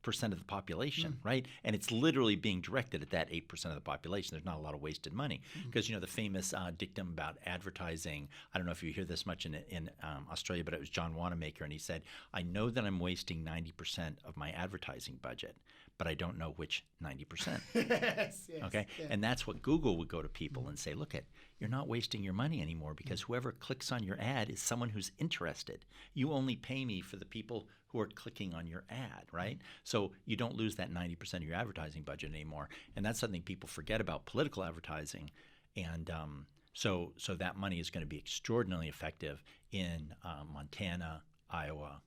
B: 8% of the population, right? And it's literally being directed at that 8% of the population. There's not a lot of wasted money because, the famous dictum about advertising, I don't know if you hear this much in Australia, but it was John Wanamaker, and he said, I know that I'm wasting 90% of my advertising budget, but I don't know which 90%.
A: Yes,
B: okay?
A: Yeah.
B: And that's what Google would go to people and say, look, you're not wasting your money anymore because whoever clicks on your ad is someone who's interested. You only pay me for the people who are clicking on your ad, right? So you don't lose that 90% of your advertising budget anymore. And that's something people forget about political advertising. And so that money is going to be extraordinarily effective in Montana, Iowa,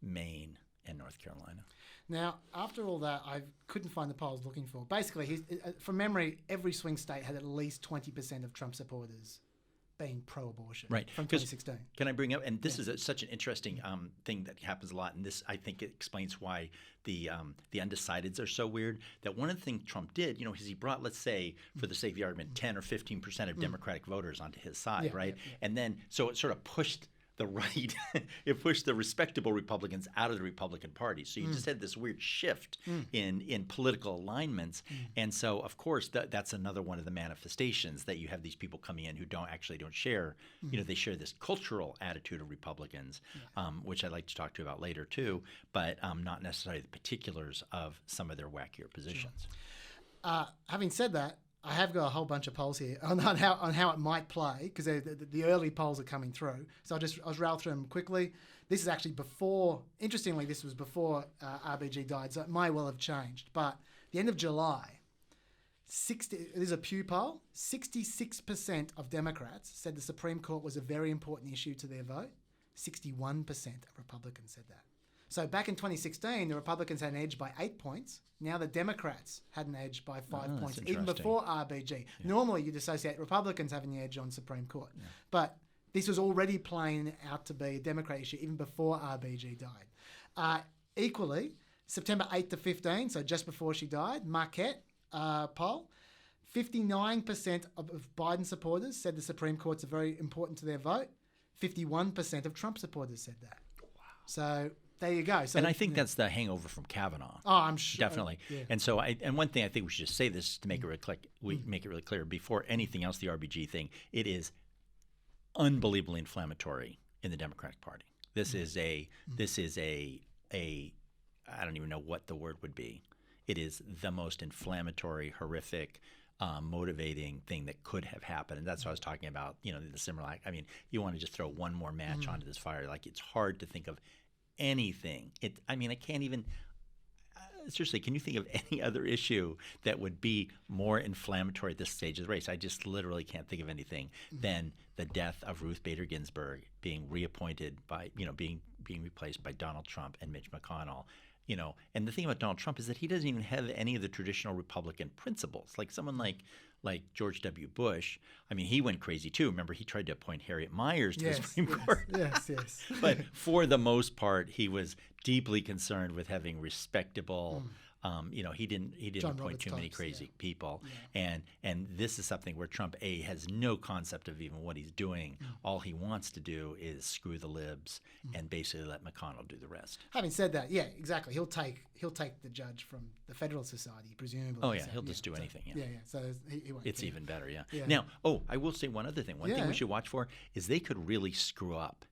B: Maine, and North Carolina.
A: Now, after all that, I couldn't find the poll I was looking for. Basically, from memory, every swing state had at least 20% of Trump supporters being pro-abortion from 2016.
B: Can I bring up, and this is such an interesting thing that happens a lot, and this, I think it explains why the undecideds are so weird, that one of the things Trump did, is he brought, let's say, for the sake of the argument, 10 or 15% of Democratic voters onto his side, right? Yeah. And then, so it sort of pushed the right, it pushed the respectable Republicans out of the Republican Party. So you just had this weird shift in political alignments. And so, of course, that's another one of the manifestations that you have these people coming in who don't share, they share this cultural attitude of Republicans, which I'd like to talk to you about later too, but not necessarily the particulars of some of their wackier positions.
A: Sure. Having said that, I have got a whole bunch of polls here on how it might play because the early polls are coming through. So I'll rattle through them quickly. This is actually before. Interestingly, this was before RBG died, so it may well have changed. But the end of July, there's a Pew poll. 66% of Democrats said the Supreme Court was a very important issue to their vote. 61% of Republicans said that. So back in 2016, the Republicans had an edge by 8 points. Now the Democrats had an edge by 5 points, even before RBG. Yeah. Normally, you'd associate Republicans having the edge on Supreme Court. Yeah. But this was already playing out to be a Democrat issue even before RBG died. Equally, September 8 to 15, so just before she died, Marquette poll, 59% of Biden supporters said the Supreme Court's very important to their vote. 51% of Trump supporters said that. Wow. So there you go. So,
B: and I think that's the hangover from Kavanaugh.
A: Oh, I'm sure.
B: Definitely. Yeah. And so, one thing I think we should just say this to make it really clear. Before anything else, the RBG thing, it is unbelievably inflammatory in the Democratic Party. This is a I don't even know what the word would be. It is the most inflammatory, horrific, motivating thing that could have happened. And that's what I was talking about, the similar, you want to just throw one more match onto this fire. Like, it's hard to think of anything. I can't even, seriously, can you think of any other issue that would be more inflammatory at this stage of the race? I just literally can't think of anything than the death of Ruth Bader Ginsburg being reappointed by, being replaced by Donald Trump and Mitch McConnell. And the thing about Donald Trump is that he doesn't even have any of the traditional Republican principles. Like someone like George W. Bush, I mean, he went crazy too. Remember, he tried to appoint Harriet Miers to the Supreme Court.
A: Yes.
B: But for the most part, he was deeply concerned with having respectable. He didn't appoint too many crazy people, and this is something where Trump has no concept of even what he's doing. All he wants to do is screw the libs and basically let McConnell do the rest.
A: Having said that, yeah, exactly. He'll take the judge from the Federal Society, presumably.
B: Oh yeah, he'll just do anything. Yeah.
A: So he won't.
B: It's
A: care.
B: even better. Yeah. Now, I will say one other thing. One thing we should watch for is they could really screw up,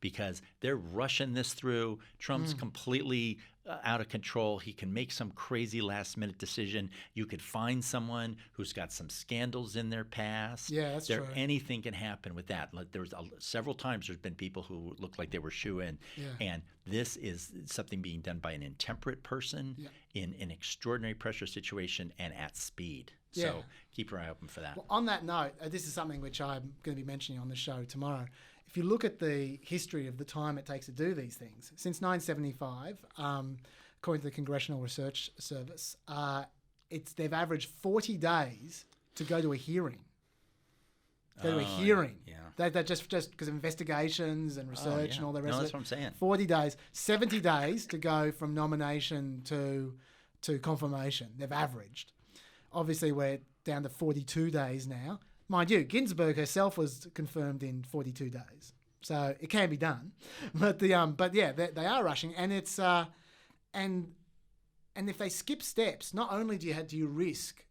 B: because they're rushing this through. Trump's completely out of control. He can make some crazy last-minute decision. You could find someone who's got some scandals in their past.
A: Yeah, that's true.
B: Anything can happen with that. Like, there was several times there's been people who looked like they were shoo-in. And this is something being done by an intemperate person in an extraordinary pressure situation and at speed. So keep your eye open for that.
A: Well, on that note, this is something which I'm going to be mentioning on the show tomorrow. If you look at the history of the time it takes to do these things, since 1975, according to the Congressional Research Service, they've averaged 40 days to go to a hearing. Yeah. That just because of investigations and research and all the rest of it.
B: That's what I'm saying.
A: 40 days, 70 days to go from nomination to confirmation. They've averaged. Obviously, we're down to 42 days now. Mind you, Ginsburg herself was confirmed in 42 days, so it can be done. But they are rushing, and it's and if they skip steps, not only do you risk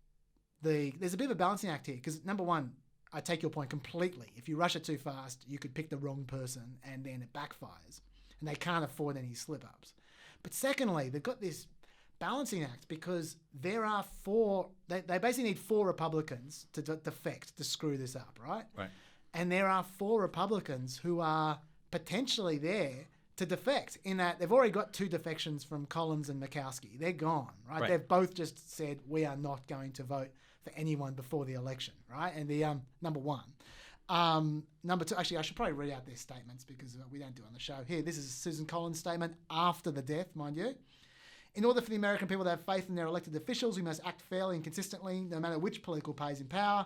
A: there's a bit of a balancing act here, because number one, I take your point completely. If you rush it too fast, you could pick the wrong person, and then it backfires, and they can't afford any slip-ups. But secondly, they've got this balancing act because there are they basically need 4 Republicans to defect to screw this up, right?
B: Right.
A: And there are 4 Republicans who are potentially there to defect, in that they've already got 2 defections from Collins and Murkowski. They're gone, right? They've both just said, we are not going to vote for anyone before the election, right? And the number one. Number two, actually, I should probably read out their statements because we don't do it on the show. Here, this is Susan Collins' statement after the death, mind you. In order for the American people to have faith in their elected officials, we must act fairly and consistently, no matter which political party is in power.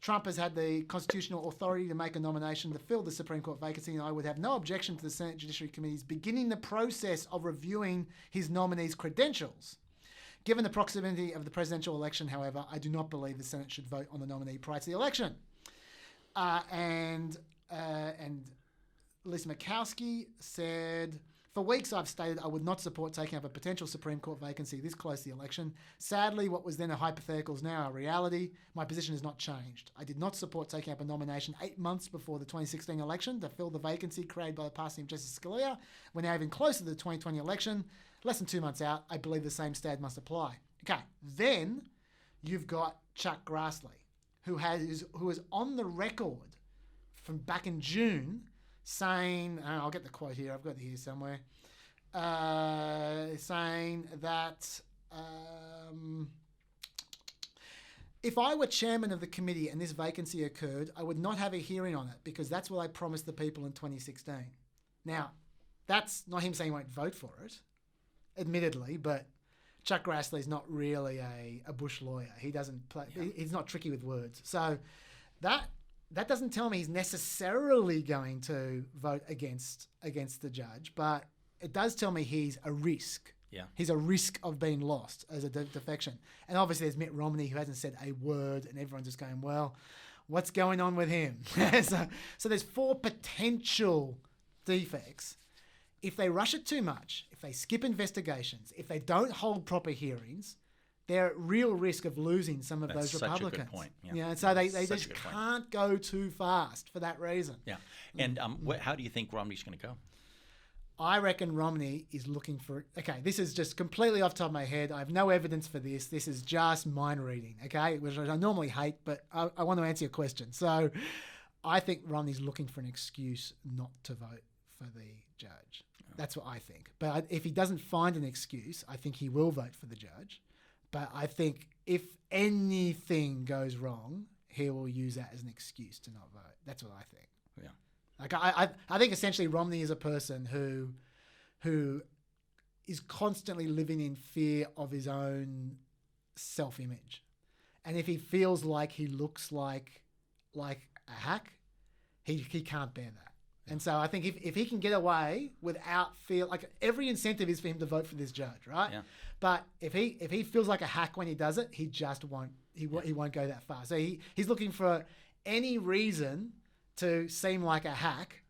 A: Trump has had the constitutional authority to make a nomination to fill the Supreme Court vacancy, and I would have no objection to the Senate Judiciary Committee's beginning the process of reviewing his nominee's credentials. Given the proximity of the presidential election, however, I do not believe the Senate should vote on the nominee prior to the election. And Lisa Murkowski said, for weeks I've stated I would not support taking up a potential Supreme Court vacancy this close to the election. Sadly, what was then a hypothetical is now a reality. My position has not changed. I did not support taking up a nomination 8 months before the 2016 election to fill the vacancy created by the passing of Justice Scalia. We're now even closer to the 2020 election. Less than 2 months out, I believe the same stand must apply. Okay, then you've got Chuck Grassley, who is on the record from back in June saying, I'll get the quote here, I've got it here somewhere, saying that if I were chairman of the committee and this vacancy occurred, I would not have a hearing on it because that's what I promised the people in 2016. Now, that's not him saying he won't vote for it, admittedly, but Chuck Grassley's not really a Bush lawyer. He doesn't play. Yeah. He's not tricky with words. So that doesn't tell me he's necessarily going to vote against the judge, but it does tell me he's a risk.
B: Yeah. He's
A: a risk of being lost as a defection. And obviously there's Mitt Romney, who hasn't said a word, and everyone's just going, well, what's going on with him? So there's 4 potential defects. If they rush it too much, if they skip investigations, if they don't hold proper hearings, they're at real risk of losing some of those Republicans.
B: That's such a good point.
A: Yeah, so they just can't go too fast for that reason.
B: Yeah. And how do you think Romney's going to go?
A: I reckon Romney is looking for... Okay, this is just completely off the top of my head. I have no evidence for this. This is just mind reading, okay, which I normally hate, but I want to answer your question. So I think Romney's looking for an excuse not to vote for the judge. That's what I think. But if he doesn't find an excuse, I think he will vote for the judge. But I think if anything goes wrong, he will use that as an excuse to not vote. That's what I think. Yeah. Like I think essentially Romney is a person who is constantly living in fear of his own self-image. And if he feels like he looks like a hack, he can't bear that. And so I think if he can get away without feel like every incentive is for him to vote for this judge, right? Yeah. But if he feels like a hack when he does it, he just won't. He won't go that far. So he's looking for any reason to seem like a hack.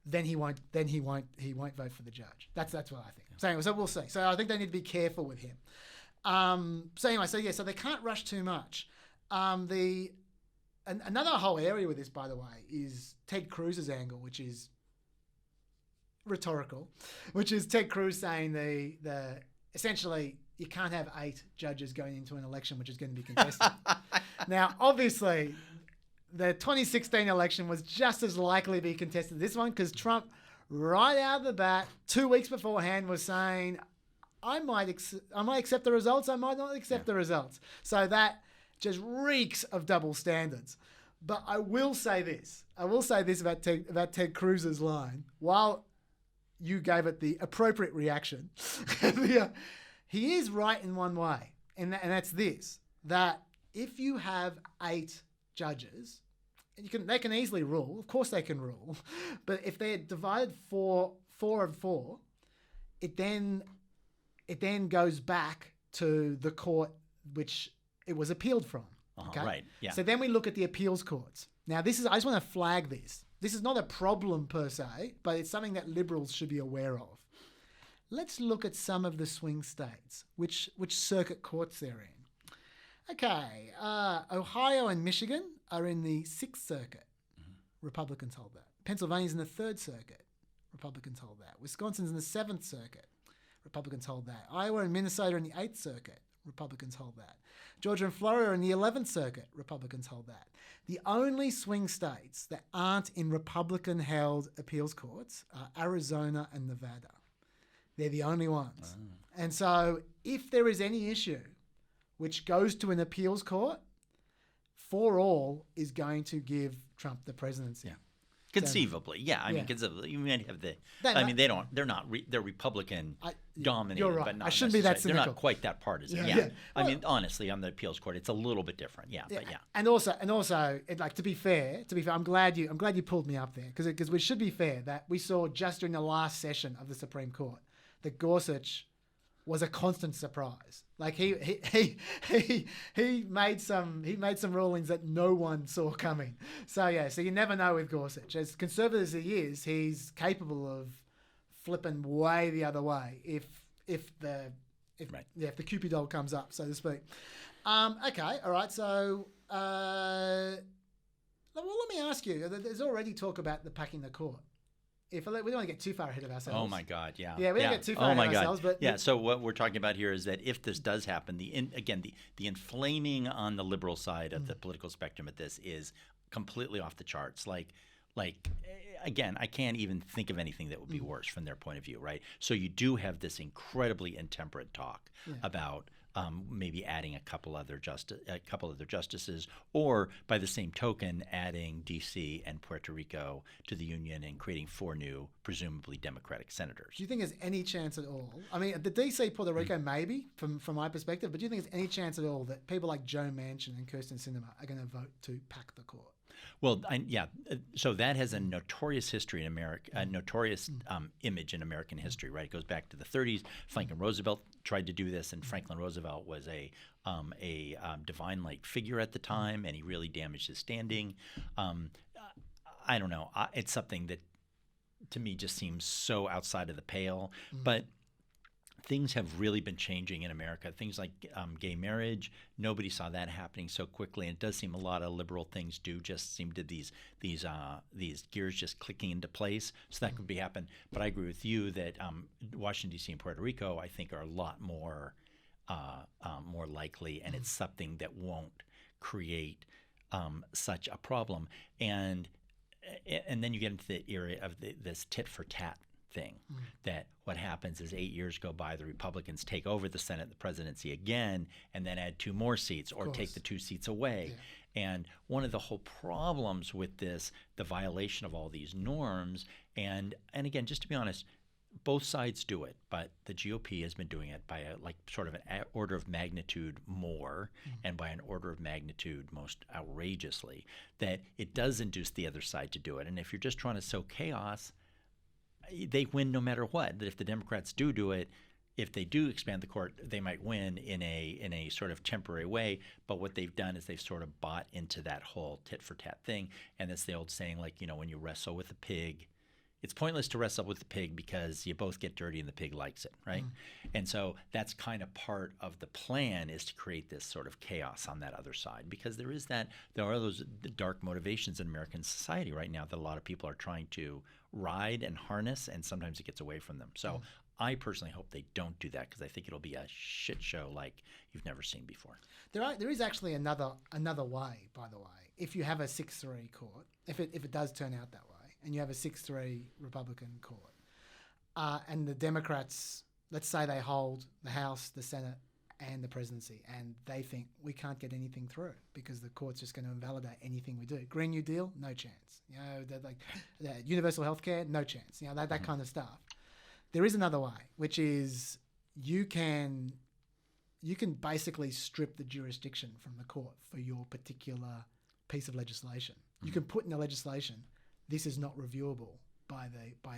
A: Then he won't vote for the judge. That's what I think. So we'll see. So I think they need to be careful with him. So they can't rush too much. Another whole area with this, by the way, is Ted Cruz's angle, which is rhetorical, which is Ted Cruz saying the essentially you can't have 8 judges going into an election which is going to be contested. Now, obviously, the 2016 election was just as likely to be contested as this one because Trump, right out of the bat, 2 weeks beforehand, was saying, I might accept the results, I might not accept the results. So that just reeks of double standards. But I will say this about Ted Cruz's line. While you gave it the appropriate reaction, he is right in one way, and that's this: that if you have 8 judges, they can easily rule. Of course, they can rule, but if they're divided 4 and 4, it then goes back to the court which it was appealed from. Okay?
B: Right. Yeah.
A: So then we look at the appeals courts. Now, I just want to flag this. This is not a problem per se, but it's something that Liberals should be aware of. Let's look at some of the swing states, which circuit courts they're in. Okay, Ohio and Michigan are in the 6th Circuit. Mm-hmm. Republicans hold that. Pennsylvania's in the 3rd Circuit. Republicans hold that. Wisconsin's in the 7th Circuit. Republicans hold that. Iowa and Minnesota are in the 8th Circuit. Republicans hold that. Georgia and Florida are in the 11th Circuit. Republicans hold that. The only swing states that aren't in Republican-held appeals courts are Arizona and Nevada. They're the only ones. Oh. And so if there is any issue which goes to an appeals court, for all is going to give Trump the presidency. Yeah.
B: Conceivably, conceivably, you might have they're Republican dominated,
A: you're right.
B: but not
A: I shouldn't be that cynical.
B: They're not quite that partisan. Yeah. I mean, honestly, on the appeals court, it's a little bit different.
A: And also, to be fair, I'm glad you pulled me up there because we should be fair that we saw just during the last session of the Supreme Court that Gorsuch was a constant surprise. Like he made some rulings that no one saw coming. So you never know with Gorsuch. As conservative as he is, he's capable of flipping way the other way if the Cupid doll comes up, so to speak. Okay, all right. So let me ask you. There's already talk about the packing the court. We don't want to get too far ahead of ourselves.
B: Oh my God, yeah.
A: Yeah, we don't get too far ahead of ourselves. But
B: so what we're talking about here is that if this does happen, the inflaming on the liberal side of the political spectrum at this is completely off the charts. Like again, I can't even think of anything that would be worse from their point of view, right? So you do have this incredibly intemperate talk about maybe adding a couple other justices, or by the same token, adding D.C. and Puerto Rico to the Union and creating 4 new, presumably Democratic senators.
A: Do you think there's any chance at all? I mean, the D.C. Puerto Rico maybe from my perspective, but do you think there's any chance at all that people like Joe Manchin and Kyrsten Sinema are going to vote to pack the court?
B: Well, so that has a notorious history in America, a notorious image in American history, right? It goes back to the 30s. Franklin Roosevelt tried to do this, and Franklin Roosevelt was a divine-like figure at the time, and he really damaged his standing. I don't know. It's something that, to me, just seems so outside of the pale. But things have really been changing in America. Things like gay marriage, nobody saw that happening so quickly. And it does seem a lot of liberal things do just seem to these gears just clicking into place. So that could be happen. But I agree with you that Washington, D.C. and Puerto Rico, I think, are a lot more likely, and it's something that won't create such a problem. And then you get into the area of this tit for tat thing, that what happens is 8 years go by, the Republicans take over the Senate, the presidency again, and then add 2 more seats or take the 2 seats away. Yeah. And one of the whole problems with this, the violation of all these norms, and again, just to be honest, both sides do it, but the GOP has been doing it by sort of an order of magnitude more, and by an order of magnitude most outrageously, that it does induce the other side to do it. And if you're just trying to sow chaos, they win no matter what. That if the Democrats do it, if they do expand the court, they might win in a sort of temporary way. But what they've done is they've sort of bought into that whole tit for tat thing. And it's the old saying, when you wrestle with a pig, it's pointless to wrestle with the pig because you both get dirty and the pig likes it, right? And so that's kind of part of the plan, is to create this sort of chaos on that other side, because there are those dark motivations in American society right now that a lot of people are trying to ride and harness, and sometimes it gets away from them. So I personally hope they don't do that, because I think it'll be a shit show like you've never seen before. There
A: is actually another way, by the way. If you have a 6-3 court, if it does turn out that way, and you have a 6-3 Republican court, and the Democrats, let's say they hold the House, the Senate, and the presidency, and they think we can't get anything through because the court's just going to invalidate anything we do. Green New Deal, no chance. Universal health care, no chance. That kind of stuff. There is another way, which is you can basically strip the jurisdiction from the court for your particular piece of legislation. You can put in the legislation, this is not reviewable by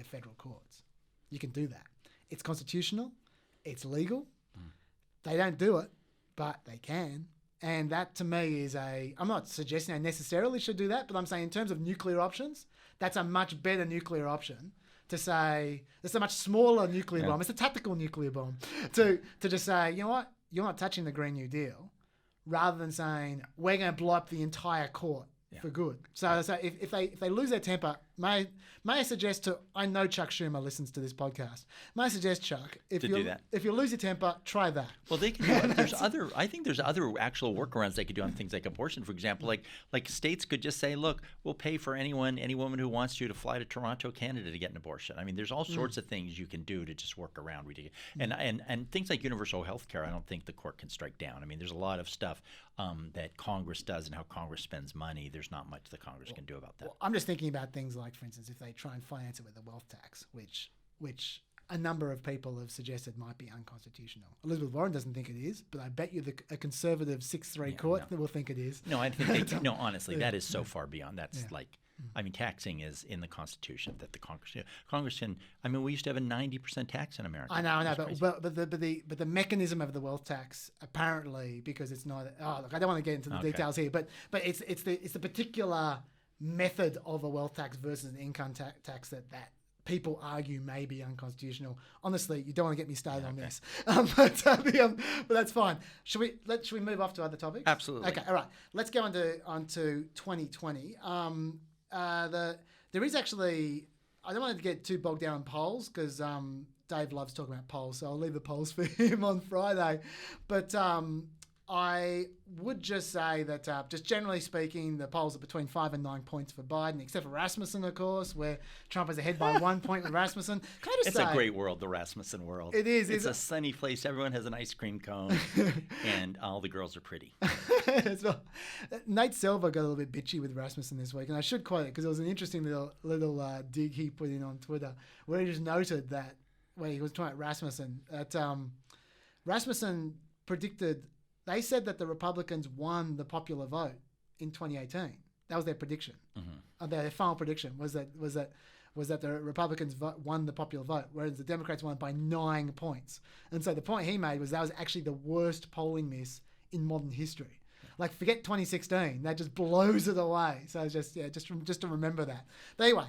A: federal courts. You can do that. It's constitutional. It's legal. They don't do it, but they can. And that, to me, I'm not suggesting they necessarily should do that, but I'm saying in terms of nuclear options, that's a much better nuclear option to say, it's a much smaller nuclear bomb. It's a tactical nuclear bomb. To just say, you know what, you're not touching the Green New Deal, rather than saying, we're going to blow up the entire court for good. So if they lose their temper, may I suggest I know Chuck Schumer listens to this podcast. May I suggest, Chuck, if you lose your temper, try that.
B: Well, they can do it. I think there's other actual workarounds they could do on things like abortion, for example. Like states could just say, look, we'll pay for any woman who wants to fly to Toronto, Canada to get an abortion. I mean, there's all sorts of things you can do to just work around. And things like universal health care, I don't think the court can strike down. I mean, there's a lot of stuff that Congress does and how Congress spends money. There's not much the Congress can do about that.
A: Well, I'm just thinking about things like, for instance, if they try and finance it with a wealth tax, which a number of people have suggested might be unconstitutional. Elizabeth Warren doesn't think it is, but I bet you a conservative 6-3 court will think it is.
B: No, I think honestly, that is so far beyond. That's taxing is in the Constitution that the Congress can. I mean, we used to have a 90% tax in America.
A: I know, but the mechanism of the wealth tax, apparently, because it's not. Oh, look, I don't want to get into the details here, but it's the particular method of a wealth tax versus an income tax that people argue may be unconstitutional. Honestly, you don't want to get me started on this, but that's fine. Should we move off to other topics?
B: Absolutely.
A: Okay, all right. Let's go on to 2020. There is actually, I don't want to get too bogged down in polls because Dave loves talking about polls, so I'll leave the polls for him on Friday. But I would just say that, just generally speaking, the polls are between 5 and 9 points for Biden, except for Rasmussen, of course, where Trump is ahead by 1 point with Rasmussen.
B: It's a great world, the Rasmussen world.
A: It is.
B: It's a sunny place. Everyone has an ice cream cone, and all the girls are pretty.
A: So, Nate Silver got a little bit bitchy with Rasmussen this week, and I should quote it because it was an interesting little dig he put in on Twitter, where he just noted that, when he was talking about Rasmussen, that Rasmussen predicted. They said that the Republicans won the popular vote in 2018. That was their prediction. Their final prediction was that the Republicans won the popular vote, whereas the Democrats won by 9 points. And so the point he made was that was actually the worst polling miss in modern history. Like, forget 2016, that just blows it away. So it's just to remember that. But anyway,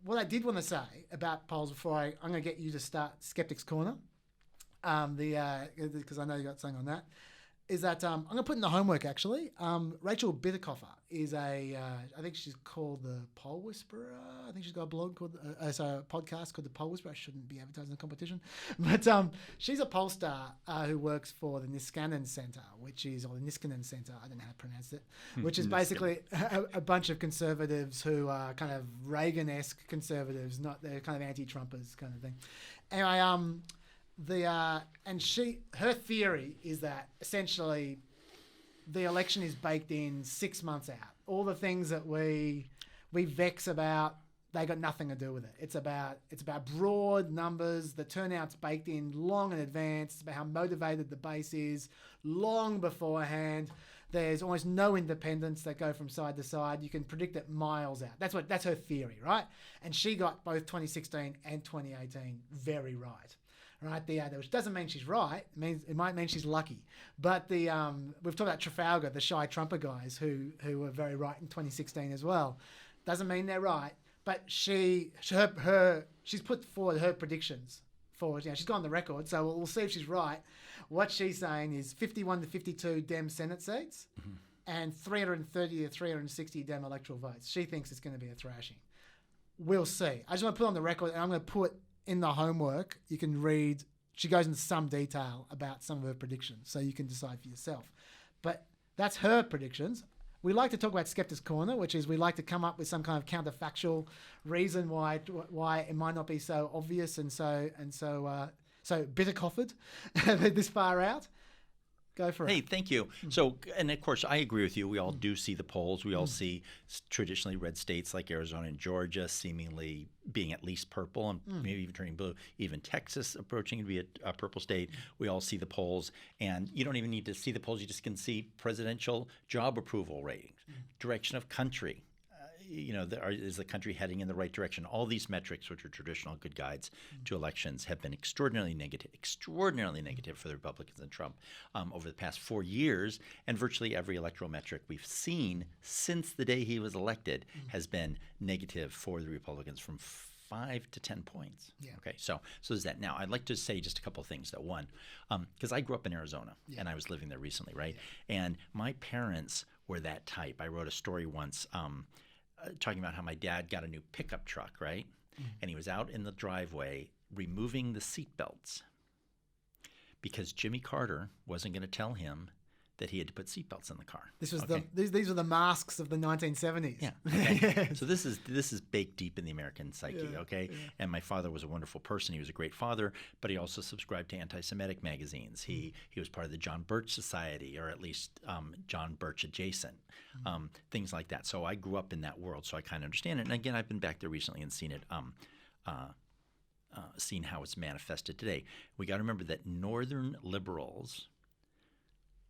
A: what I did want to say about polls before I'm going to get you to start Skeptics Corner, because I know you got something on that. Is that I'm going to put in the homework, actually. Rachel Bitterkoffer is I think she's called the Poll Whisperer. I think she's got a blog called, a podcast called the Poll Whisperer. I shouldn't be advertising the competition. But she's a pollstar who works for the Niskanen Centre, or the Niskanen Centre, I don't know how to pronounce it, which is basically a bunch of conservatives who are kind of Reagan-esque conservatives, they're kind of anti-Trumpers kind of thing. Anyway, her theory is that essentially the election is baked in 6 months out. All the things that we vex about they got nothing to do with it. It's about broad numbers. The turnout's baked in long in advance. It's about how motivated the base is long beforehand. There's almost no independents that go from side to side. You can predict it miles out. That's her theory, right? And she got both 2016 and 2018 very right. Right, which doesn't mean she's right. It might mean she's lucky. But we've talked about Trafalgar, the shy Trumper guys who were very right in 2016 as well. Doesn't mean they're right. But she's put forward her predictions forward. She's gone on the record, so we'll see if she's right. What she's saying is 51 to 52 Dem Senate seats and 330 to 360 Dem electoral votes. She thinks it's going to be a thrashing. We'll see. I just want to put on the record, and I'm going to put in the homework, you can read, she goes into some detail about some of her predictions, so you can decide for yourself. But that's her predictions. We like to talk about Skeptic's Corner, which is we like to come up with some kind of counterfactual reason why it might not be so obvious and so bitter-coffered this far out. Go for it.
B: Hey, thank you. So, and of course, I agree with you. We all do see the polls. We all see traditionally red states like Arizona and Georgia seemingly being at least purple and maybe even turning blue. Even Texas approaching to be a purple state. We all see the polls. And you don't even need to see the polls. You just can see presidential job approval ratings, direction of country. Is the country heading in the right direction? All these metrics, which are traditional good guides to elections, have been extraordinarily negative for the Republicans and Trump over the past 4 years. And virtually every electoral metric we've seen since the day he was elected has been negative for the Republicans from 5 to 10 points. Yeah. Okay, so there's that. Now, I'd like to say just a couple of things. That one, because I grew up in Arizona and I was living there recently, right? Yeah. And my parents were that type. I wrote a story once talking about how my dad got a new pickup truck, right? And he was out in the driveway removing the seatbelts because Jimmy Carter wasn't going to tell him that he had to put seatbelts in the car.
A: This was these were the masks of the 1970s.
B: Yeah. Okay. Yes. So this is baked deep in the American psyche, okay? Yeah. And my father was a wonderful person. He was a great father, but he also subscribed to anti-Semitic magazines. He was part of the John Birch Society, or at least John Birch adjacent, things like that. So I grew up in that world, so I kind of understand it. And again, I've been back there recently and seen it. Seen how it's manifested today. We got to remember that northern liberals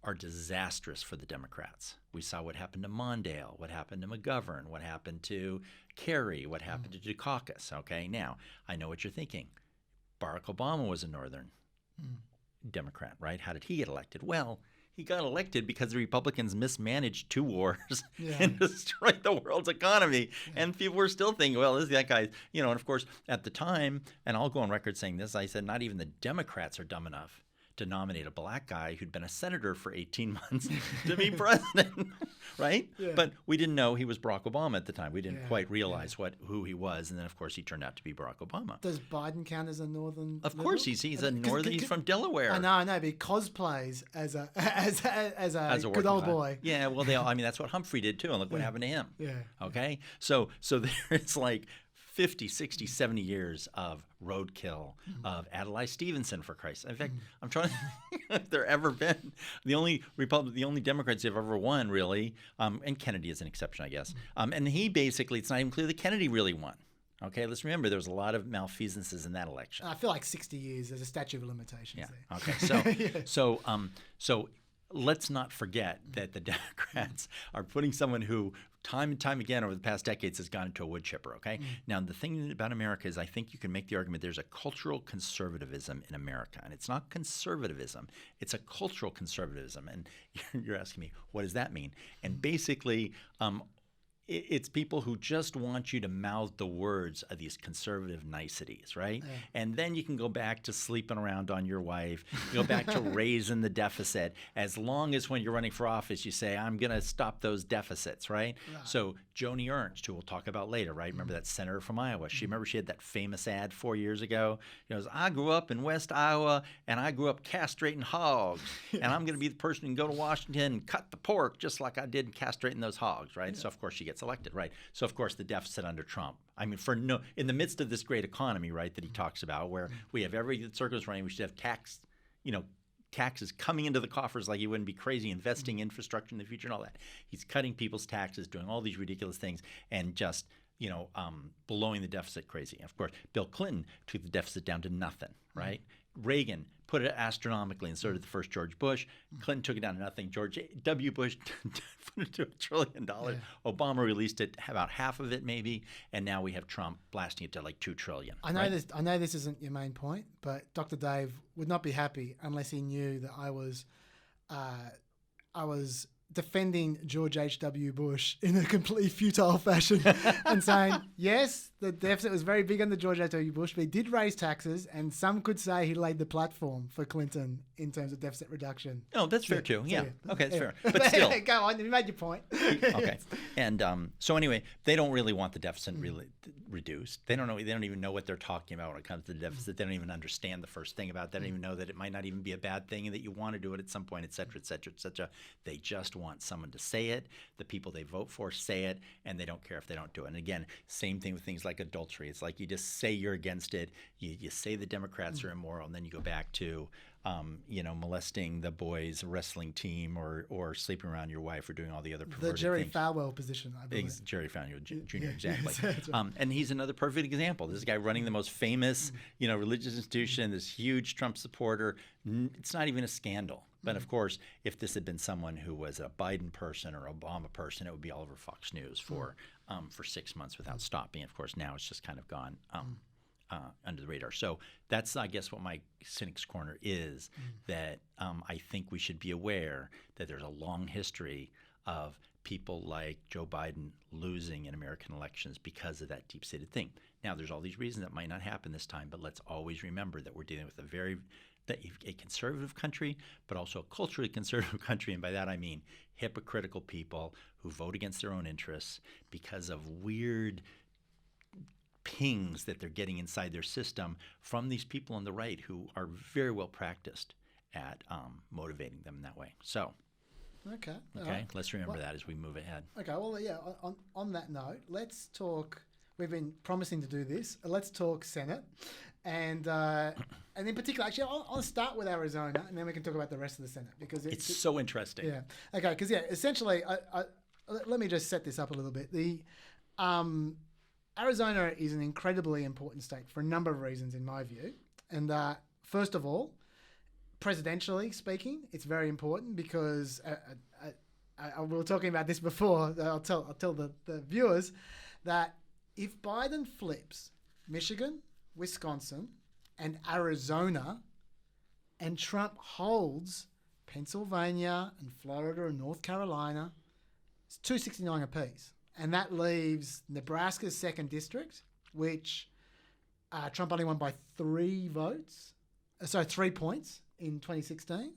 B: are disastrous for the Democrats. We saw what happened to Mondale, what happened to McGovern, what happened to Kerry, what happened to Dukakis. Okay, now I know what you're thinking. Barack Obama was a northern Democrat, right? How did he get elected? Well, he got elected because the Republicans mismanaged 2 wars and destroyed the world's economy. And people were still thinking, well, this is that guy, and of course, at the time, and I'll go on record saying this, I said not even the Democrats are dumb enough to nominate a black guy who'd been a senator for 18 months to be president, right? Yeah. But we didn't know he was Barack Obama at the time. We didn't quite realize who he was. And then, of course, he turned out to be Barack Obama.
A: Does Biden count as a northern
B: Of course, he's a northern. He's from Delaware.
A: I know, but he cosplays as a good old boy.
B: Yeah, well, that's what Humphrey did, too. And look what happened to him. Yeah. Okay? So there's like 50, 60, 70 years of roadkill of Adlai Stevenson, for Christ's sake. In fact, I'm trying to think if there ever been the only Democrats who've ever won, really, and Kennedy is an exception, I guess. And he basically, it's not even clear that Kennedy really won. Okay, let's remember there was a lot of malfeasances in that election.
A: I feel like 60 years. There's a statute of limitations there.
B: Okay, so let's not forget that the Democrats are putting someone who time and time again over the past decades has gone into a wood chipper, okay? Now, the thing about America is I think you can make the argument there's a cultural conservatism in America. And it's not conservatism. It's a cultural conservatism. And you're asking me, what does that mean? And basically, it's people who just want you to mouth the words of these conservative niceties, right? Yeah. And then you can go back to sleeping around on your wife. You go back to raising the deficit. As long as when you're running for office, you say, I'm going to stop those deficits, right? So Joni Ernst, who we'll talk about later, right? Remember that senator from Iowa? She had that famous ad 4 years ago. She goes, I grew up in West Iowa, and I grew up castrating hogs. And I'm going to be the person who can go to Washington and cut the pork just like I did castrating those hogs, right? Yeah. So, of course, she gets elected, right? So, of course, the deficit under Trump. I mean, in the midst of this great economy, right, that he talks about, where we have every circus running, we should have taxes coming into the coffers like he wouldn't be crazy, investing infrastructure in the future and all that. He's cutting people's taxes, doing all these ridiculous things, and just, blowing the deficit crazy. Of course, Bill Clinton took the deficit down to nothing, right? Reagan put it astronomically, and so did the first George Bush. Clinton took it down to nothing. George W. Bush put it to $1 trillion. Yeah. Obama released it, about half of it maybe, and now we have Trump blasting it to like $2 trillion.
A: I know this isn't your main point, but Dr. Dave would not be happy unless he knew that I was defending George H.W. Bush in a completely futile fashion and saying, yes, the deficit was very big under George H.W. Bush, but he did raise taxes, and some could say he laid the platform for Clinton in terms of deficit reduction.
B: Oh, that's fair too. Yeah. Okay, that's fair. But still.
A: Go on, you made your point.
B: Okay. And so anyway, they don't really want the deficit really reduced. They don't know. They don't even know what they're talking about when it comes to the deficit. They don't even understand the first thing about it. They don't even know that it might not even be a bad thing and that you want to do it at some point, et cetera, et cetera, et cetera. They just want someone to say it. The people they vote for say it, and they don't care if they don't do it. And again, same thing with things like adultery. It's like you just say you're against it. You say the Democrats are immoral, and then you go back to molesting the boys' wrestling team or sleeping around your wife or doing all the other perverted things.
A: The Jerry Falwell position, I believe.
B: Jerry Falwell Jr., exactly. And he's another perfect example. This guy running the most famous, religious institution, this huge Trump supporter. It's not even a scandal. But of course, if this had been someone who was a Biden person or Obama person, it would be all over Fox News for 6 months without stopping. Of course, now it's just kind of gone under the radar. So that's, I guess, what my cynic's corner is, that I think we should be aware that there's a long history of people like Joe Biden losing in American elections because of that deep-seated thing. Now, there's all these reasons that might not happen this time, but let's always remember that we're dealing with a conservative country, but also a culturally conservative country. And by that I mean hypocritical people who vote against their own interests because of weird pings that they're getting inside their system from these people on the right who are very well practiced at motivating them in that way. So,
A: okay,
B: let's remember that as we move ahead. Okay,
A: well, yeah, on that note, let's talk. We've been promising to do this. Let's talk Senate. And in particular, actually, I'll start with Arizona, and then we can talk about the rest of the Senate because
B: it's so interesting.
A: Yeah. Okay. Because essentially, let me just set this up a little bit. The Arizona is an incredibly important state for a number of reasons, in my view. And first of all, presidentially speaking, it's very important because we were talking about this before. I'll tell the viewers that if Biden flips Michigan, Wisconsin, and Arizona, and Trump holds Pennsylvania and Florida and North Carolina, it's 269 apiece. And that leaves Nebraska's 2nd district, which Trump only won by 3 points in 2016,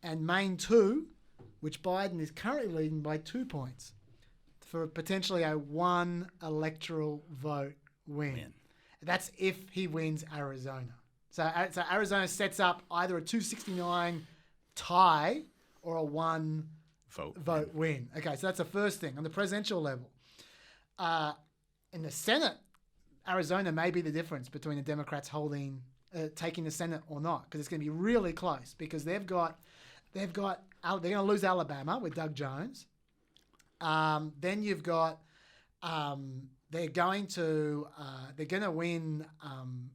A: and Maine 2, which Biden is currently leading by 2 points for potentially a 1 electoral vote win. That's if he wins Arizona. So Arizona sets up either a 269 tie or a 1 vote win. Okay, so that's the first thing on the presidential level. In the Senate, Arizona may be the difference between the Democrats taking the Senate or not, because it's going to be really close because they're going to lose Alabama with Doug Jones. Then you've got they're going to win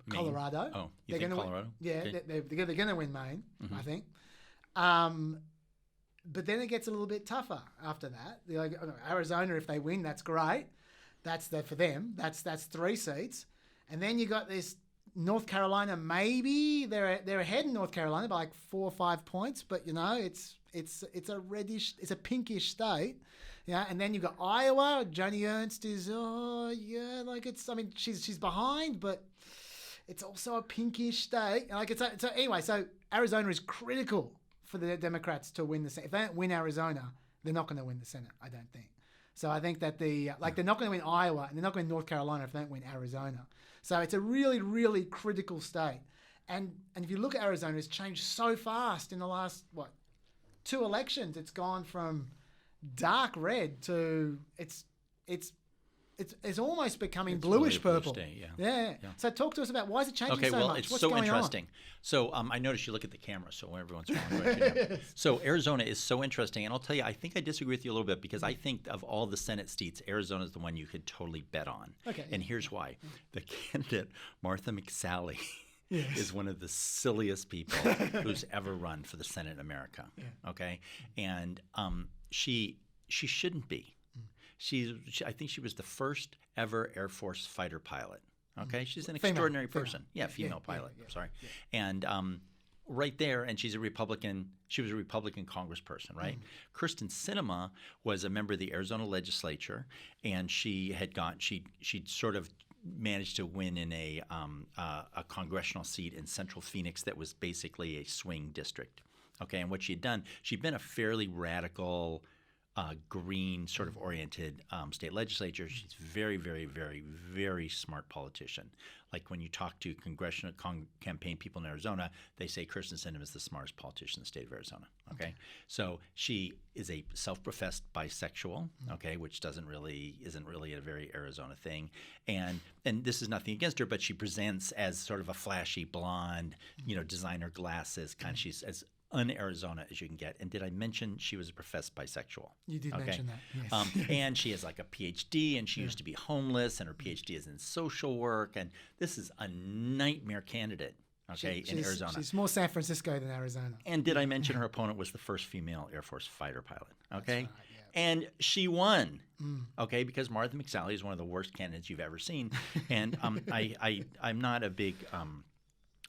A: Colorado.
B: Oh, you think Colorado?
A: Yeah,
B: okay.
A: they're going to win Maine, I think. But then it gets a little bit tougher after that. Arizona, if they win, that's great. That's for them. That's 3 seats, and then you got this North Carolina. Maybe they're ahead in North Carolina by like 4 or 5 points, but it's a reddish, it's a pinkish state. Yeah, and then you've got Iowa. Joni Ernst is, she's behind, but it's also a pinkish state. So Arizona is critical for the Democrats to win the Senate. If they don't win Arizona, they're not going to win the Senate, I don't think. So I think that they're not going to win Iowa, and they're not going to win North Carolina if they don't win Arizona. So it's a really, really critical state. And if you look at Arizona, it's changed so fast in the last, 2 elections. It's gone from dark red to it's it's almost becoming
B: It's
A: bluish
B: really a blue
A: purple.
B: state, yeah.
A: Yeah. So talk to us about why is it changing so
B: well,
A: much?
B: it's
A: What's
B: so
A: going
B: interesting. So I noticed you look at the camera, so everyone's following. So Arizona is so interesting, and I'll tell you, I think I disagree with you a little bit because I think of all the Senate seats, Arizona is the one you could totally bet on.
A: Okay.
B: And here's why: the candidate Martha McSally.
A: Yes.
B: Is one of the silliest people who's ever run for the Senate in America. Yeah. Okay, and she shouldn't be. I think she was the first ever Air Force fighter pilot. Okay, she's an extraordinary person. Yeah, female pilot. Sorry, and right there, and she's a Republican. She was a Republican congressperson, right? Kyrsten Sinema was a member of the Arizona legislature, and she'd sort of managed to win in a congressional seat in Central Phoenix that was basically a swing district. Okay, and what she'd done, she'd been a fairly radical, green sort of oriented state legislature. She's very, very, very, very smart politician. Like when you talk to congressional campaign people in Arizona, they say Kyrsten Sinema is the smartest politician in the state of Arizona. Okay, so she is a self-professed bisexual. Okay, which isn't really a very Arizona thing. And this is nothing against her, but she presents as sort of a flashy blonde, designer glasses kind. She's as un-Arizona as you can get. And did I mention she was a professed bisexual?
A: You did mention that, yes.
B: And she has like a PhD, and she used to be homeless, and her PhD is in social work. And this is a nightmare candidate, in Arizona.
A: She's more San Francisco than Arizona.
B: And did I mention her opponent was the first female Air Force fighter pilot? Okay.
A: That's right,
B: And she won, because Martha McSally is one of the worst candidates you've ever seen. And I'm not a big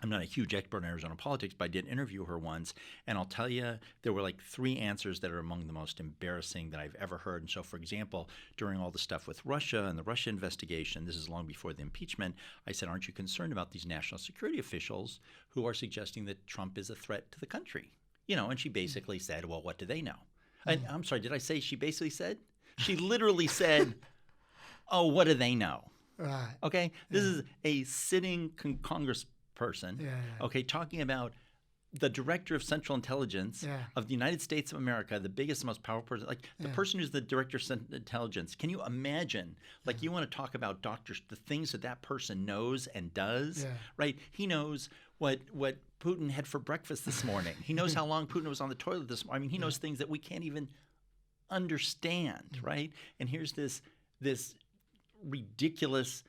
B: I'm not a huge expert in Arizona politics, but I did interview her once, and I'll tell you there were like 3 answers that are among the most embarrassing that I've ever heard. And so, for example, during all the stuff with Russia and the Russia investigation, this is long before the impeachment, I said, aren't you concerned about these national security officials who are suggesting that Trump is a threat to the country? And she basically said, well, what do they know? And I'm sorry, did I say she basically said? She literally said, oh, what do they know?
A: Right.
B: Okay? This is a sitting Congress person, talking about the director of Central Intelligence of the United States of America, the biggest, most powerful person, the person who's the director of Central Intelligence. Can you imagine? You want to talk about doctors, the things that person knows and does, right? He knows what Putin had for breakfast this morning. He knows how long Putin was on the toilet this morning. I mean, he knows things that we can't even understand, right? And here's this ridiculous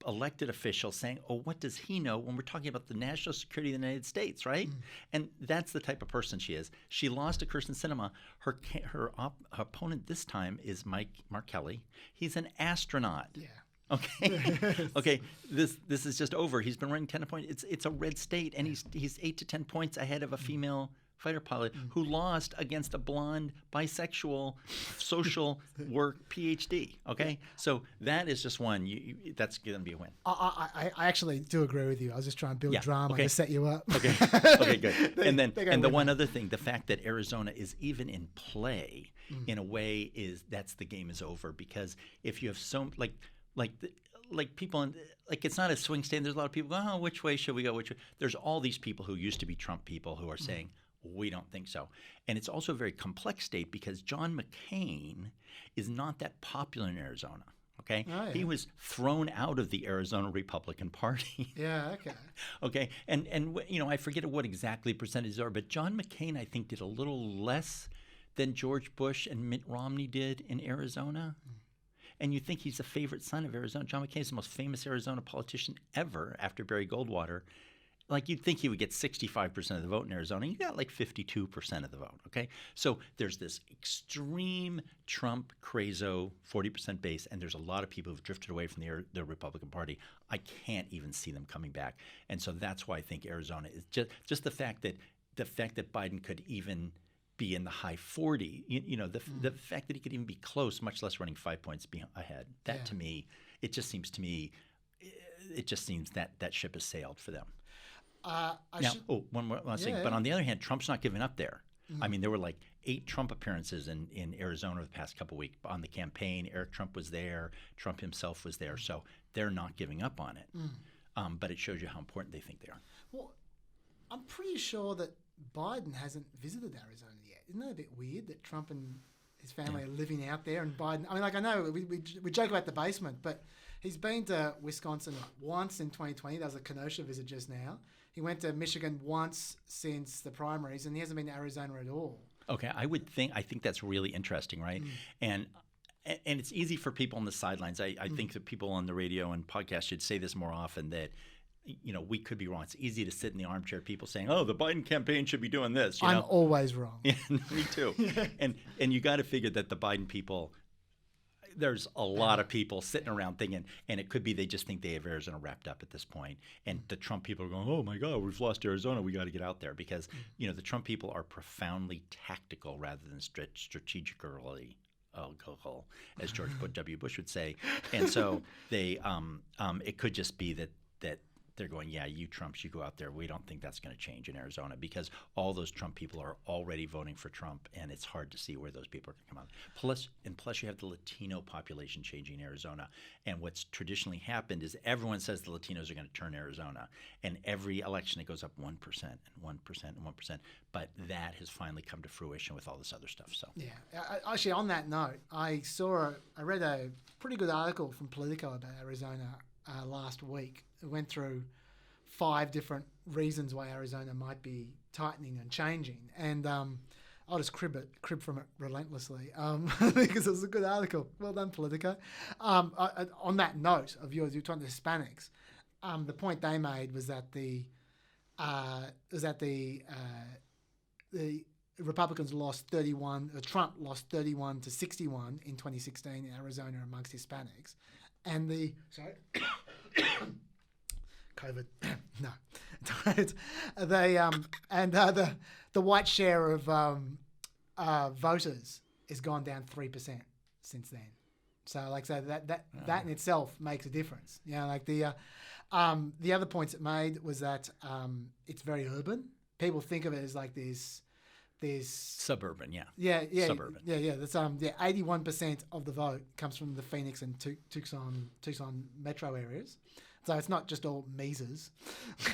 B: elected official saying, oh, what does he know when we're talking about the national security of the United States, right? And that's the type of person she is. She lost to Kyrsten Sinema. Her opponent this time is Mark Kelly. He's an astronaut. Yeah. Okay. Okay. This is just over. He's been running 10 points. It's a red state, and he's 8 to 10 points ahead of a female fighter pilot who lost against a blonde bisexual social work PhD. Okay, so that is just one. That's going to be a win.
A: I actually do agree with you. I was just trying to build drama to set you up.
B: Okay, okay, good. And then the one other thing, the fact that Arizona is even in play in a way that's the game is over, because if you have like people in, it's not a swing state. There's a lot of people going, oh, which way should we go? Which way? There's all these people who used to be Trump people who are saying, we don't think so. And it's also a very complex state because John McCain is not that popular in Arizona. Okay, he was thrown out of the Arizona Republican Party.
A: Okay.
B: Okay, and I forget what exactly percentages are, but John McCain I think did a little less than George Bush and Mitt Romney did in Arizona. And you think he's a favorite son of Arizona. John McCain is the most famous Arizona politician ever after Barry Goldwater. You'd think he would get 65% of the vote in Arizona. You got 52% of the vote, okay? So there's this extreme Trump crazo 40% base, and there's a lot of people who've drifted away from the Republican Party. I can't even see them coming back. And so that's why I think Arizona is just the fact that Biden could even be in the high 40, the fact that he could even be close, much less running 5 points ahead. That to me, it just seems that ship has sailed for them. One more last thing. But on the other hand, Trump's not giving up there. I mean, there were 8 Trump appearances in Arizona the past couple of weeks. On the campaign, Eric Trump was there. Trump himself was there. So they're not giving up on it. But it shows you how important they think they are.
A: Well, I'm pretty sure that Biden hasn't visited Arizona yet. Isn't that a bit weird that Trump and his family are living out there, and Biden. I mean, like I know we joke about the basement, but he's been to Wisconsin once in 2020. That was a Kenosha visit just now. He went to Michigan once since the primaries, and he hasn't been to Arizona at all.
B: Okay, I think that's really interesting, right? And it's easy for people on the sidelines. I think that people on the radio and podcasts should say this more often, that we could be wrong. It's easy to sit in the armchair, people saying, "Oh, the Biden campaign should be doing this."
A: I'm always wrong.
B: Yeah, me too. And you got to figure that the Biden people, there's a lot of people sitting around thinking, and it could be they just think they have Arizona wrapped up at this point. And the Trump people are going, "Oh my God, we've lost Arizona. We got to get out there," because the Trump people are profoundly tactical rather than strategically. As George W. Bush would say, and so they, it could just be that they're going, yeah, you Trumps, you go out there. We don't think that's going to change in Arizona, because all those Trump people are already voting for Trump, and it's hard to see where those people are going to come out. Plus, you have the Latino population changing in Arizona, and what's traditionally happened is everyone says the Latinos are going to turn Arizona, and every election it goes up 1% and 1% and 1%, but that has finally come to fruition with all this other stuff. So
A: yeah, actually, on that note, I read a pretty good article from Politico about Arizona last week. It went through 5 different reasons why Arizona might be tightening and changing, and I'll just crib from it relentlessly because it was a good article. Well done, Politico. On that note of yours, you were talking to Hispanics. The point they made was that the Republicans lost 31. Trump lost 31 to 61 in 2016 in Arizona amongst Hispanics, and COVID. No. The white share of voters has gone down 3% since then. So that in itself makes a difference. The other points it made was that it's very urban. People think of it as like this
B: suburban,
A: suburban. That's 81% of the vote comes from the Phoenix and Tucson metro areas. So it's not just all Mises,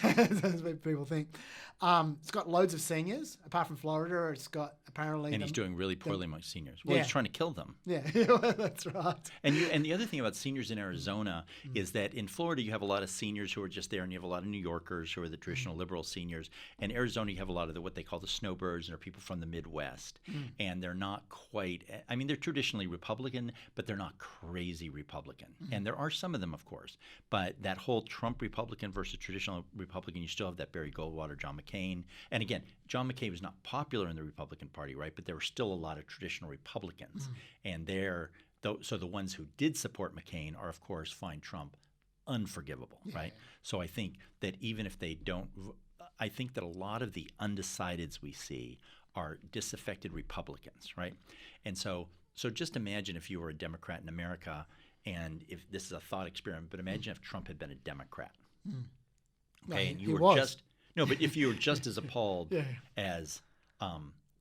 A: as people think. It's got loads of seniors. Apart from Florida, it's got apparently...
B: And he's doing really poorly amongst seniors. Well, he's trying to kill them.
A: Yeah, that's right.
B: And the other thing about seniors in Arizona is that in Florida, you have a lot of seniors who are just there, and you have a lot of New Yorkers who are the traditional liberal seniors. In Arizona, you have a lot of what they call the snowbirds, and are people from the Midwest. And they're not quite... I mean, they're traditionally Republican, but they're not crazy Republican. And there are some of them, of course. But that whole Trump Republican versus traditional Republican, you still have that Barry Goldwater, John McCain. And again, John McCain was not popular in the Republican Party, right? But there were still a lot of traditional Republicans. And so the ones who did support McCain are, of course, find Trump unforgivable, right? So I think that even if they don't, I think that a lot of the undecideds we see are disaffected Republicans, right? And so just imagine if you were a Democrat in America, and if this is a thought experiment, but imagine if Trump had been a Democrat. Okay, and you were just but if you were just as appalled as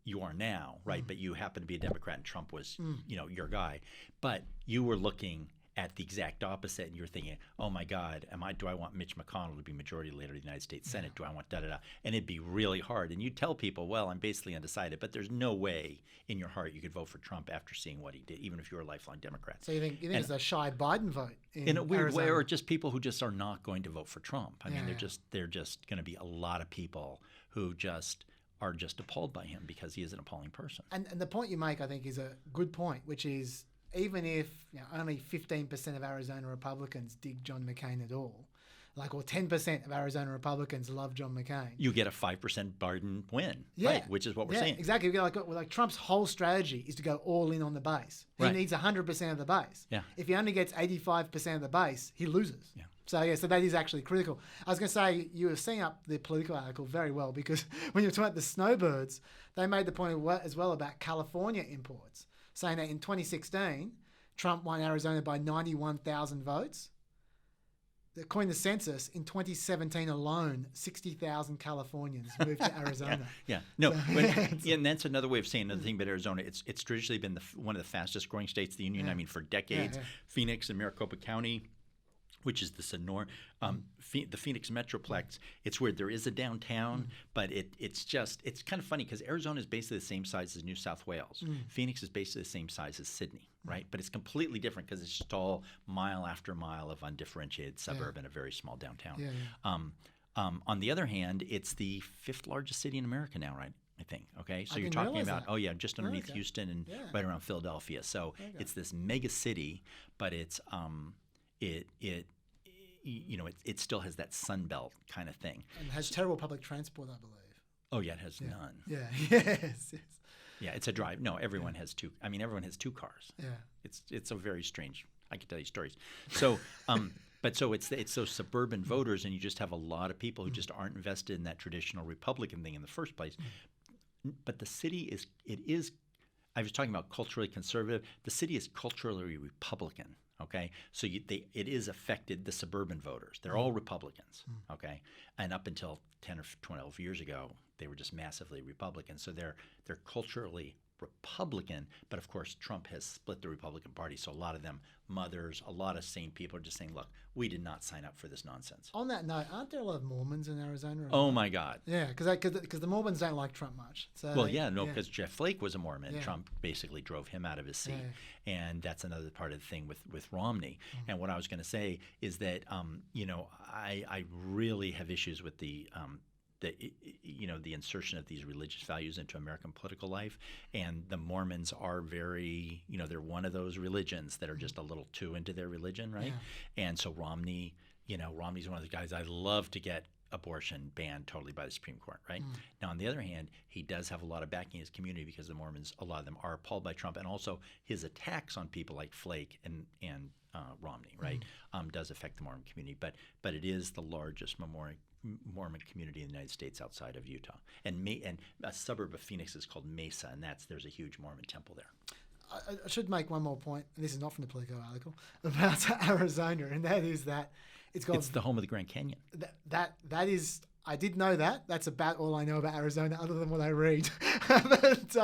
B: you are now, right? But you happen to be a Democrat, and Trump was, your guy. But you were looking at the exact opposite, and you're thinking, "Oh my God, do I want Mitch McConnell to be majority leader of the United States Senate? Do I want da-da-da?" And it'd be really hard. And you tell people, "Well, I'm basically undecided," but there's no way in your heart you could vote for Trump after seing what he did, even if you're a lifelong Democrat.
A: So you think it's a shy Biden vote
B: in a weird way, or just people who just are not going to vote for Trump? I mean, they're just going to be a lot of people who are just appalled by him because he is an appalling person.
A: And the point you make, I think, is a good point, which is, even if only 15% of Arizona Republicans dig John McCain at all, or 10% of Arizona Republicans love John McCain,
B: you get a 5% Biden win, right? Which is what we're saying.
A: Exactly. Like Trump's whole strategy is to go all in on the base. He needs 100% of the base. Yeah. If he only gets 85% of the base, he loses. Yeah. So that is actually critical. I was going to say, you were setting up the Political article very well, because when you were talking about the snowbirds, they made the point as well about California imports, saying that in 2016, Trump won Arizona by 91,000 votes. According to the census, in 2017 alone, 60,000 Californians moved to Arizona.
B: And that's another way of saying another thing about Arizona. It's traditionally been one of the fastest growing states in the union. I mean, for decades. Phoenix and Maricopa County which is this enormous, the Phoenix Metroplex. It's where there is a downtown, but it's kind of funny because Arizona is basically the same size as New South Wales. Phoenix is basically the same size as Sydney, right? But it's completely different because it's just all mile after mile of undifferentiated suburb and a very small downtown. On the other hand, it's the 5th largest city in America now, right? I think. Okay, so you're talking about just underneath Houston and right around Philadelphia. So it's this mega city, but it's it still has that Sun Belt kind of thing.
A: And has terrible public transport, I believe.
B: Oh yeah, it has none.
A: Yeah. Yes.
B: Yeah, it's a drive. No, everyone has two. I mean, everyone has 2 cars.
A: Yeah.
B: It's a very strange. I could tell you stories. So. But so it's those suburban voters, and you just have a lot of people who just aren't invested in that traditional Republican thing in the first place. But the city is. I was talking about culturally conservative. The city is culturally Republican. Okay, so it is affected the suburban voters. They're all Republicans. Okay, and up until 10 or 12 years ago, they were just massively Republican. So they're culturally Republican, but of course Trump has split the Republican Party. So a lot of them, mothers, a lot of sane people are just saying, look, we did not sign up for this nonsense.
A: On that note, aren't there a lot of Mormons in Arizona?
B: Oh my God.
A: Yeah, because the Mormons don't like Trump much. So
B: because Jeff Flake was a Mormon. Yeah. Trump basically drove him out of his seat. Yeah. And that's another part of the thing with Romney. And what I was going to say is that, I really have issues with the insertion of these religious values into American political life, and the Mormons are very, they're one of those religions that are just a little too into their religion, right? Yeah. And so Romney's one of the guys I'd love to get abortion banned totally by the Supreme Court, right? Now, on the other hand, he does have a lot of backing in his community because the Mormons, a lot of them are appalled by Trump, and also his attacks on people like Flake and Romney, right, does affect the Mormon community. But it is the largest Mormon community in the United States outside of Utah, and a suburb of Phoenix is called Mesa, and there's a huge Mormon temple there.
A: I should make one more point, and this is not from the Politico article, about Arizona, and that is that it's
B: the home of the Grand Canyon.
A: That is, I did know that. That's about all I know about Arizona, other than what I read. But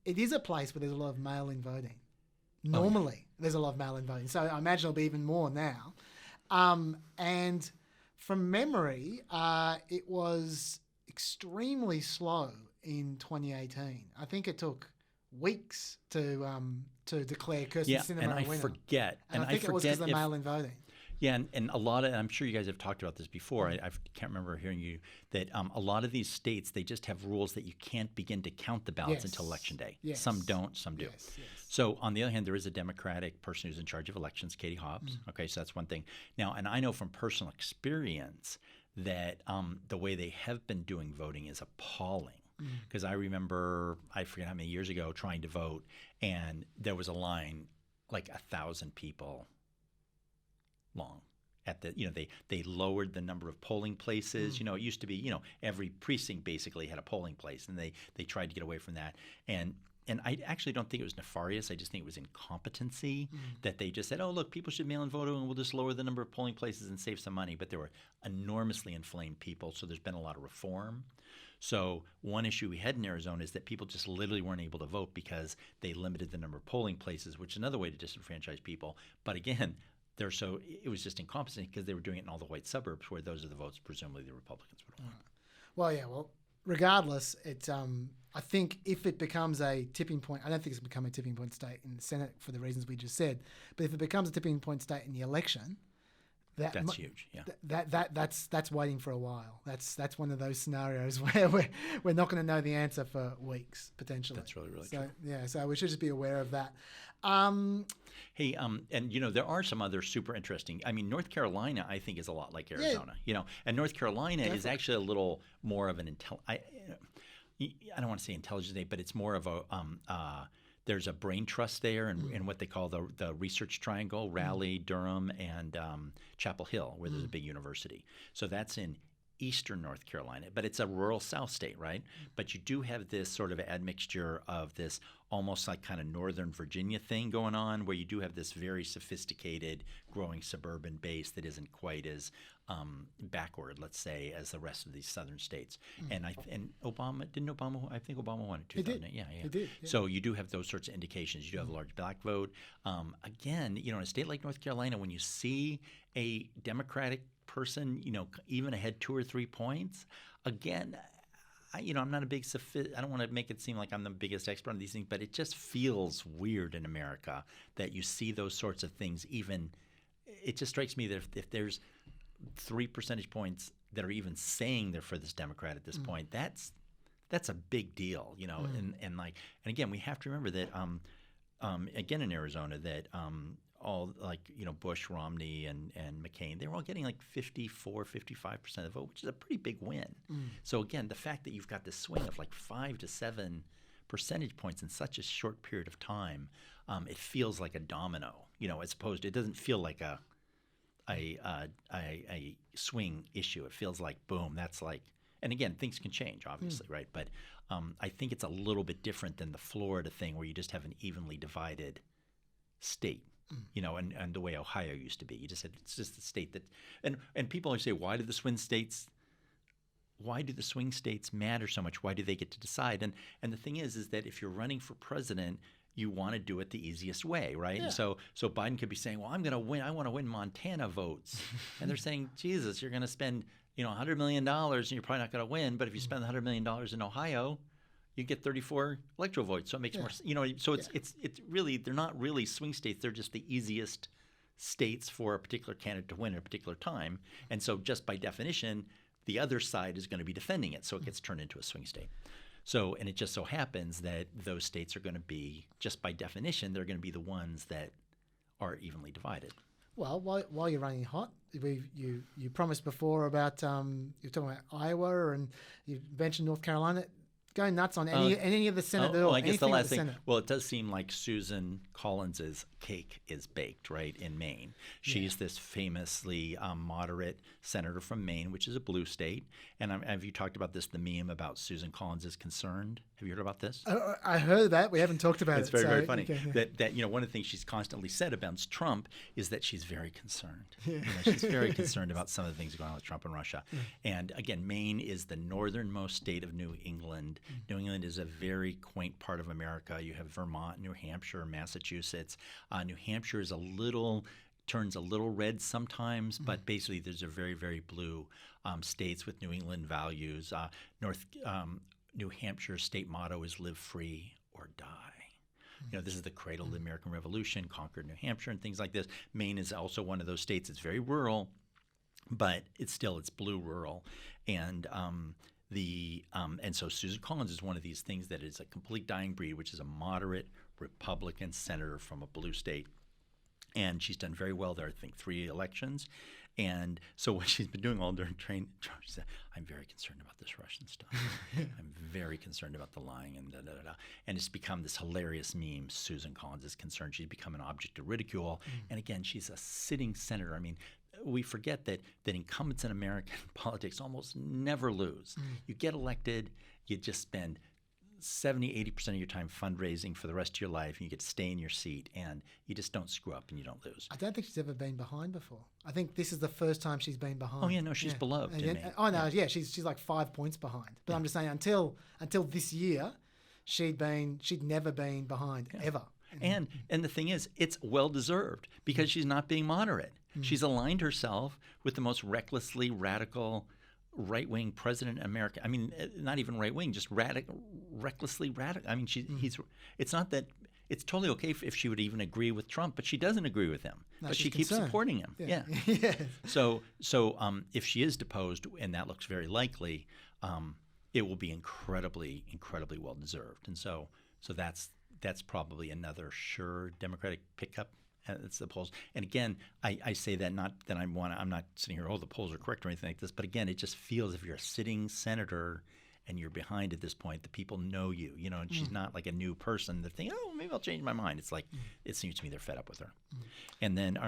A: it is a place where there's a lot of mail-in voting. Normally, there's a lot of mail-in voting, so I imagine it'll be even more now. And from memory, it was extremely slow in 2018. I think it took weeks to declare Kirsten Sinema a winner.
B: And I
A: think it was because of the mail-in voting.
B: Yeah, and a lot of, and I'm sure you guys have talked about this before. I can't remember hearing you that a lot of these states, they just have rules that you can't begin to count the ballots until Election Day.
A: Yes.
B: Some don't, some do.
A: Yes.
B: So on the other hand, there is a Democratic person who's in charge of elections, Katie Hobbs. Okay, so that's one thing. Now, and I know from personal experience that the way they have been doing voting is appalling. Because I remember, I forget how many years ago, trying to vote, and there was a line like 1,000 people long at the, they lowered the number of polling places. It used to be, every precinct basically had a polling place, and they tried to get away from that. And I actually don't think it was nefarious. I just think it was incompetency that they just said, oh, look, people should mail in vote, and we'll just lower the number of polling places and save some money. But there were enormously inflamed people, so there's been a lot of reform. So one issue we had in Arizona is that people just literally weren't able to vote because they limited the number of polling places, which is another way to disenfranchise people. But again, it was just incompetent because they were doing it in all the white suburbs where those are the votes presumably the Republicans would want.
A: Well, regardless, it's I think if it becomes a tipping point, I don't think it's become a tipping point state in the Senate for the reasons we just said, but if it becomes a tipping point state in the election,
B: that's huge. Yeah.
A: That's waiting for a while. That's one of those scenarios where we're not going to know the answer for weeks potentially.
B: That's really true.
A: Yeah, so we should just be aware of that.
B: Hey, and there are some other super interesting. I mean, North Carolina, I think, is a lot like Arizona. And North Carolina is actually a little more of an I don't want to say intelligence state, but it's more of a there's a brain trust there in what they call the research triangle, Raleigh, Durham, and Chapel Hill, where there's a big university. So that's in eastern North Carolina, but it's a rural South state, right? But you do have this sort of admixture of this almost like kind of Northern Virginia thing going on, where you do have this very sophisticated growing suburban base that isn't quite as backward, let's say, as the rest of these southern states. And Obama I think Obama won in 2008. Yeah.
A: He did. Yeah.
B: So you do have those sorts of indications. You do have a large black vote. Again, in a state like North Carolina, when you see a Democratic person, even ahead 2 or 3 points, again, I'm not a big I don't want to make it seem like I'm the biggest expert on these things, but it just feels weird in America that you see those sorts of things. It just strikes me that if there's 3 percentage points that are even saying they're for this Democrat at this point, that's a big deal, and again, we have to remember that again in Arizona that all Bush, Romney, and McCain, they were all getting 54, 55% of the vote, which is a pretty big win. So again, the fact that you've got this swing of 5 to 7 percentage points in such a short period of time, it feels like a domino, as opposed to, it doesn't feel like a swing issue. It feels like, boom, that's and again, things can change, obviously, right? But I think it's a little bit different than the Florida thing where you just have an evenly divided state, and the way Ohio used to be. You just said it's just a state that, and people always say, why do the swing states matter so much? Why do they get to decide? And the thing is that if you're running for president, you want to do it the easiest way, right?
A: Yeah.
B: And so Biden could be saying, well, I'm going to win. I want to win Montana votes. And they're saying, Jesus, you're going to spend, $100 million and you're probably not going to win. But if you spend $100 million in Ohio, you get 34 electoral votes. So it makes more, so it's really, they're not really swing states. They're just the easiest states for a particular candidate to win at a particular time. And so just by definition, the other side is going to be defending it. So it gets turned into a swing state. So, and it just so happens that those states are going to be, just by definition, they're going to be the ones that are evenly divided.
A: Well, while you're running hot, you promised before about you're talking about Iowa, and you mentioned North Carolina. Go nuts on any of the Senate bill.
B: Well, I guess the last thing. Well, it does seem like Susan Collins's cake is baked, right, in Maine. She's this famously moderate senator from Maine, which is a blue state. And have you talked about this? The meme about Susan Collins is concerned. Have you heard about this?
A: I heard that. We haven't talked about it.
B: It's very, very funny. Okay. That one of the things she's constantly said about Trump is that she's very concerned. She's very concerned about some of the things going on with Trump and Russia. And again, Maine is the northernmost state of New England. New England is a very quaint part of America. You have Vermont, New Hampshire, Massachusetts. New Hampshire is turns a little red sometimes, but basically there's a very, very blue states with New England values. New Hampshire's state motto is live free or die. This is the cradle of the American Revolution, conquered New Hampshire and things like this. Maine is also one of those states. It's very rural, but it's blue rural. And so Susan Collins is one of these things that is a complete dying breed, which is a moderate Republican senator from a blue state. And she's done very well there, I think, 3 elections. And so what she's been doing all during training, she said, I'm very concerned about this Russian stuff. I'm very concerned about the lying and da-da-da-da. And it's become this hilarious meme. Susan Collins is concerned. She's become an object of ridicule. And again, she's a sitting senator. I mean, we forget that incumbents in American politics almost never lose. You get elected, you just spend 70-80% of your time fundraising for the rest of your life, and you get to stay in your seat, and you just don't screw up and you don't lose.
A: I don't think she's ever been behind before. I think this is the first time she's been behind.
B: Oh yeah, no, she's beloved.
A: Oh no, she's like 5 points behind. But I'm just saying, until this year, she'd never been behind ever.
B: And the thing is, it's well deserved because she's not being moderate. She's aligned herself with the most recklessly radical right-wing president in America. I mean, not even right-wing, just recklessly radical. I mean, it's not that it's totally okay if she would even agree with Trump, but she doesn't agree with him. No, but she keeps supporting him. Yeah.
A: Yes.
B: So if she is deposed, and that looks very likely, it will be incredibly, incredibly well deserved. And so that's probably another sure Democratic pickup. It's the polls. And again, I say that not that I'm not sitting here, the polls are correct or anything like this, but again, it just feels if you're a sitting senator and you're behind at this point, the people know you, and she's not like a new person that think, oh, maybe I'll change my mind. It's like, it seems to me they're fed up with her. And then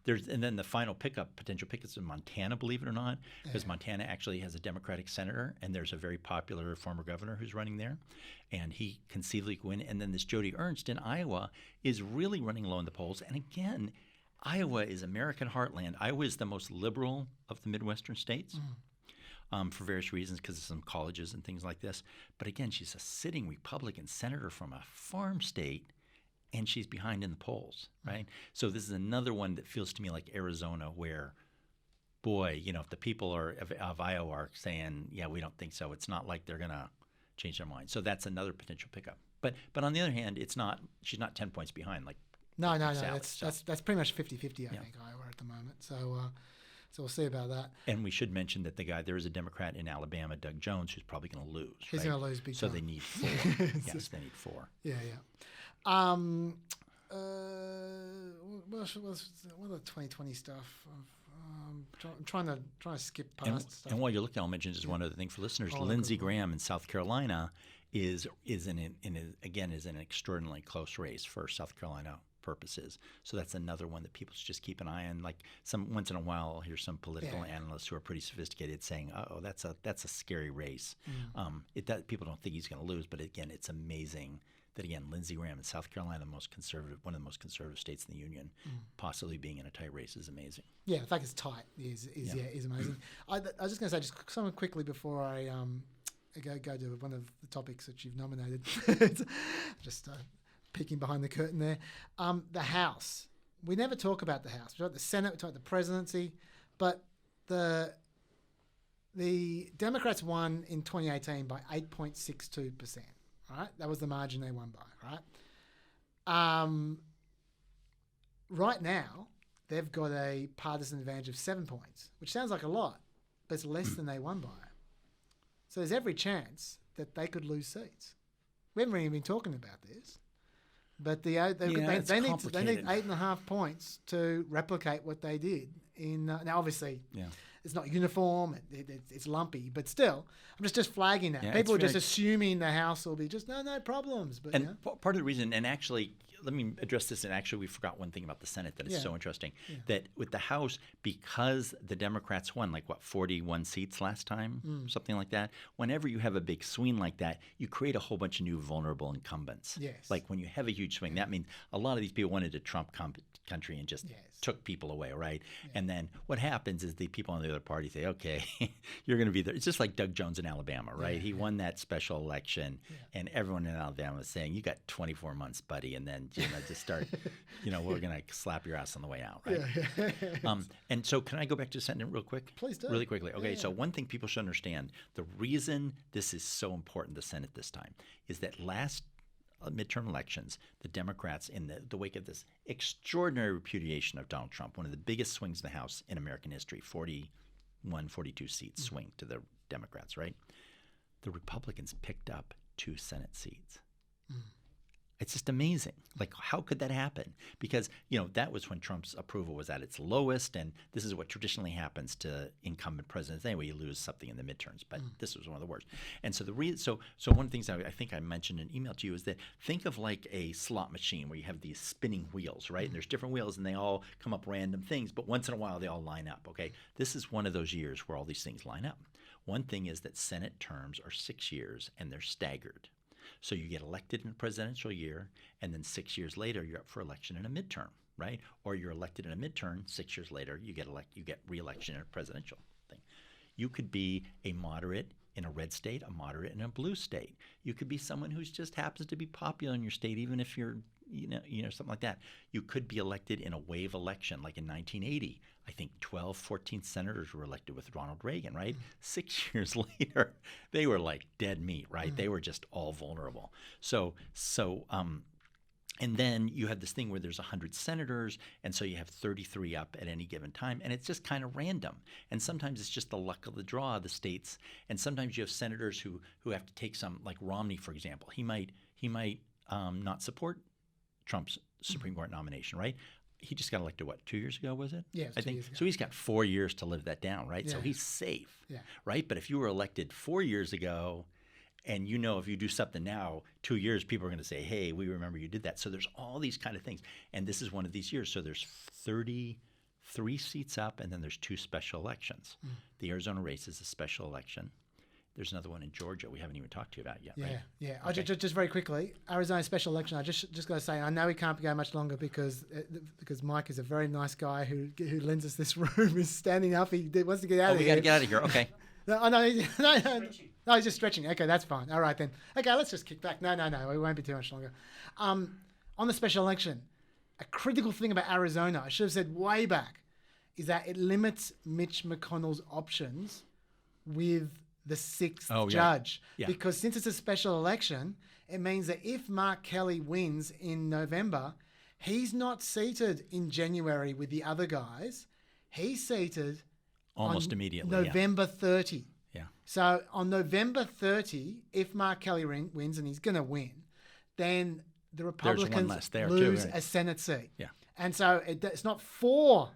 B: the final potential pickups in Montana, believe it or not, because Montana actually has a Democratic senator, and there's a very popular former governor who's running there, and he conceivably could win. And then this Jody Ernst in Iowa is really running low in the polls. And again, Iowa is American heartland. Iowa is the most liberal of the Midwestern states for various reasons, because of some colleges and things like this. But again, she's a sitting Republican senator from a farm state, and she's behind in the polls, right? So this is another one that feels to me like Arizona, where, boy, if the people of Iowa are saying, yeah, we don't think so, it's not like they're going to change their mind. So that's another potential pickup. But on the other hand, she's not 10 points behind like
A: No.
B: Sally,
A: That's pretty much 50-50, I think, Iowa at the moment. So we'll see about that.
B: And we should mention that there is a Democrat in Alabama, Doug Jones, who's probably going to lose.
A: He's going to lose big
B: So
A: time.
B: they need 4. Yes, they need 4.
A: Yeah. What are the 2020 stuff? I'm trying to skip past stuff.
B: And while you're looking, I'll mention just one other thing for listeners. Lindsey Graham in South Carolina is in an extraordinarily close race for South Carolina purposes. So that's another one that people should just keep an eye on. Like once in a while, I'll hear some political analysts who are pretty sophisticated saying, "Oh, that's a scary race." People don't think he's going to lose, but again, it's amazing that Lindsey Graham in South Carolina, one of the most conservative states in the union, possibly being in a tight race is amazing.
A: Yeah, the fact it's tight is amazing. I was just going to say just something quickly before I go to one of the topics that you've nominated. Just peeking behind the curtain there. The House. We never talk about the House. We talk about the Senate, we talk about the presidency, but the Democrats won in 2018 by 8.62%. Right? That was the margin they won by, right? Right now, they've got a partisan advantage of 7 points, which sounds like a lot, but it's less than they won by. So there's every chance that they could lose seats. We haven't really been talking about this, but they need 8.5 points to replicate what they did in. Now, obviously, it's not uniform; it's lumpy, but still, I'm just flagging that. People are just assuming the House will be just no problems. But
B: part of the reason, and actually, let me address this. And actually, we forgot one thing about the Senate that is so interesting. That with the House, because the Democrats won 41 seats last time, something like that. Whenever you have a big swing like that, you create a whole bunch of new vulnerable incumbents.
A: Yes.
B: Like when you have a huge swing, that means a lot of these people wanted to Trump country and just took people away, right? Yeah. And then what happens is the people on the other party say, okay, you're going to be there. It's just like Doug Jones in Alabama, right? He won that special election, and everyone in Alabama was saying, you got 24 months, buddy, and then just start, we're going to slap your ass on the way out, right? And so can I go back to the Senate real quick?
A: Please do.
B: Really quickly. Okay, so one thing people should understand, the reason this is so important, the Senate this time, is that last midterm elections, the Democrats, in the wake of this extraordinary repudiation of Donald Trump, one of the biggest swings in the House in American history, 41, 42 seats swing to the Democrats, right? The Republicans picked up 2 Senate seats. It's just amazing. Like, how could that happen? Because, that was when Trump's approval was at its lowest, and this is what traditionally happens to incumbent presidents. Anyway, you lose something in the midterms, but this was one of the worst. And so so one of the things I think I mentioned in an email to you is that think of like a slot machine where you have these spinning wheels, right? And there's different wheels, and they all come up random things, but once in a while they all line up, okay? This is one of those years where all these things line up. One thing is that Senate terms are 6 years, and they're staggered. So you get elected in a presidential year, and then 6 years later, you're up for election in a midterm, right? Or you're elected in a midterm, 6 years later, you get re-election in a presidential thing. You could be a moderate in a red state, a moderate in a blue state. You could be someone who just happens to be popular in your state, even if you're, something like that. You could be elected in a wave election, like in 1980. I think 12, 14 senators were elected with Ronald Reagan, right? 6 years later, they were like dead meat, right? They were just all vulnerable. And then you have this thing where there's 100 senators, and so you have 33 up at any given time, and it's just kind of random. And sometimes it's just the luck of the draw of the states, and sometimes you have senators who have to take some, like Romney, for example. He might not support Trump's Supreme Court nomination, right? He just got elected, 2 years ago, was it?
A: Yeah,
B: I think
A: 2 years ago.
B: So he's got 4 years to live that down, right?
A: Yeah.
B: So he's safe,
A: Yeah.
B: right? But if you were elected 4 years ago, and if you do something now, 2 years, people are going to say, hey, we remember you did that. So there's all these kind of things. And this is one of these years. So there's 33 seats up, and then there's 2 special elections. The Arizona race is a special election. there's another one in Georgia we haven't even talked to you about yet,
A: Yeah,
B: right?
A: yeah.
B: Okay.
A: Just very quickly, Arizona special election. I just got to say, I know we can't go much longer because Mike is a very nice guy who lends us this room. Is standing up. He wants to get out of here.
B: We got to get out of here. Okay.
A: No, he's just stretching. Okay, that's fine. All right then. Okay, let's just kick back. No, it won't be too much longer. On the special election, a critical thing about Arizona, I should have said way back, is that it limits Mitch McConnell's options with the sixth judge.
B: Yeah.
A: Because since it's a special election, it means that if Mark Kelly wins in November, he's not seated in January with the other guys. He's seated
B: almost immediately.
A: November 30.
B: Yeah.
A: So on November 30, if Mark Kelly wins, and he's going to win, then the Republicans lose a Senate seat.
B: Yeah.
A: And so it's not 4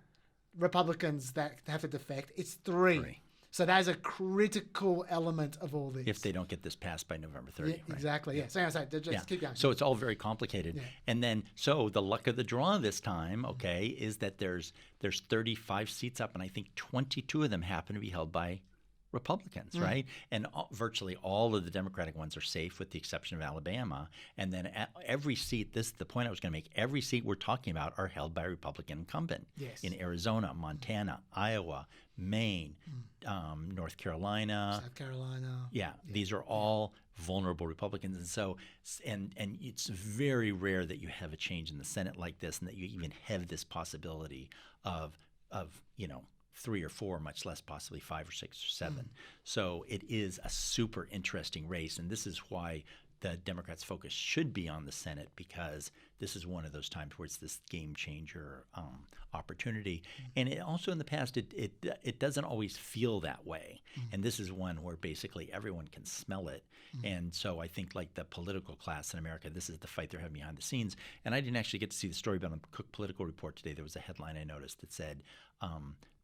A: Republicans that have to defect, it's 3. So that is a critical element of all this.
B: If they don't get this passed by November 30.
A: Yeah,
B: right?
A: exactly, yeah. So just keep going.
B: So it's all very complicated.
A: Yeah.
B: And then, so the luck of the draw this time, okay, is that there's 35 seats up, and I think 22 of them happen to be held by Republicans, right? And virtually all of the Democratic ones are safe with the exception of Alabama. And then every seat, this is the point I was going to make, every seat we're talking about are held by a Republican incumbent.
A: Yes.
B: In Arizona, Montana, Iowa, Maine, North Carolina.
A: South Carolina.
B: Yeah, these are all vulnerable Republicans. And so, and it's very rare that you have a change in the Senate like this and that you even have this possibility of 3 or 4, much less possibly 5 or 6 or 7. So it is a super interesting race, and this is why the Democrats' focus should be on the Senate, because this is one of those times where it's this game changer opportunity. And it also in the past, it doesn't always feel that way. And this is one where basically everyone can smell it. And so I think like the political class in America, this is the fight they're having behind the scenes. And I didn't actually get to see the story, but on the Cooke Political Report today, there was a headline I noticed that said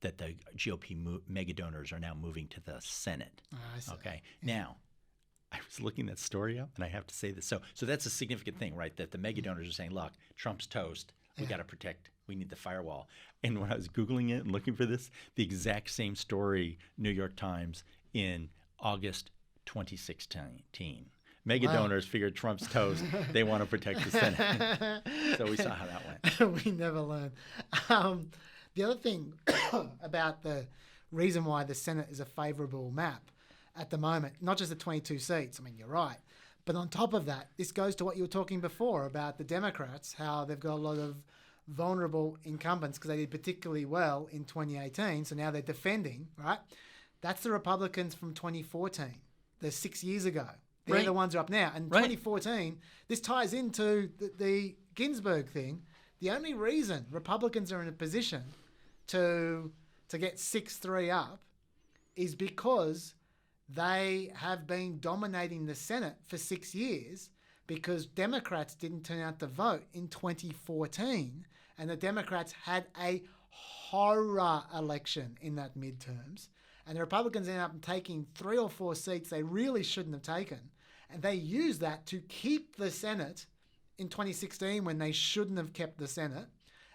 B: that the GOP mega donors are now moving to the Senate.
A: I see.
B: Okay. Now, I was looking that story up, and I have to say this. So that's a significant thing, right? That the mega donors are saying, look, Trump's toast. We got to protect. We need the firewall. And when I was Googling it and looking for this, the exact same story, New York Times in August 2016. Mega donors figured Trump's toast. They want to protect the Senate. So we saw how that went.
A: We never learn. The other thing about the reason why the Senate is a favourable map at the moment, not just the 22 seats, I mean, you're right, but on top of that, this goes to what you were talking before about the Democrats, how they've got a lot of vulnerable incumbents because they did particularly well in 2018, so now they're defending, right? That's the Republicans from 2014, the 6 years ago. They're the ones who are up now. And 2014, this ties into the Ginsburg thing. The only reason Republicans are in a position to get 6-3 up is because they have been dominating the Senate for 6 years because Democrats didn't turn out to vote in 2014, and the Democrats had a horror election in that midterms, and the Republicans ended up taking 3 or 4 seats they really shouldn't have taken, and they used that to keep the Senate in 2016 when they shouldn't have kept the Senate,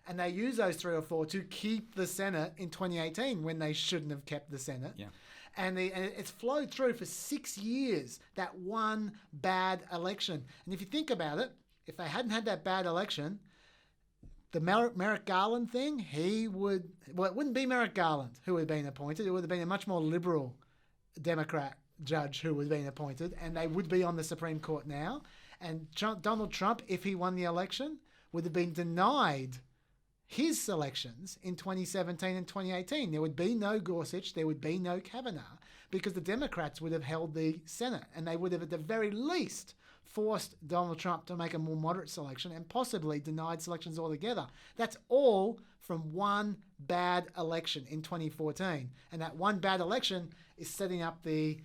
A: and they used those 3 or 4 to keep the Senate in 2018 when they shouldn't have kept the Senate. Yeah. And it's flowed through for 6 years, that one bad election. And if you think about it, if they hadn't had that bad election, the Merrick Garland thing, it wouldn't be Merrick Garland who had been appointed. It would have been a much more liberal Democrat judge who was being appointed, and they would be on the Supreme Court now. And Donald Trump, if he won the election, would have been denied his elections in 2017 and 2018. There would be no Gorsuch, there would be no Kavanaugh, because the Democrats would have held the Senate, and they would have at the very least forced Donald Trump to make a more moderate selection and possibly denied selections altogether. That's all from one bad election in 2014. And that one bad election is setting up the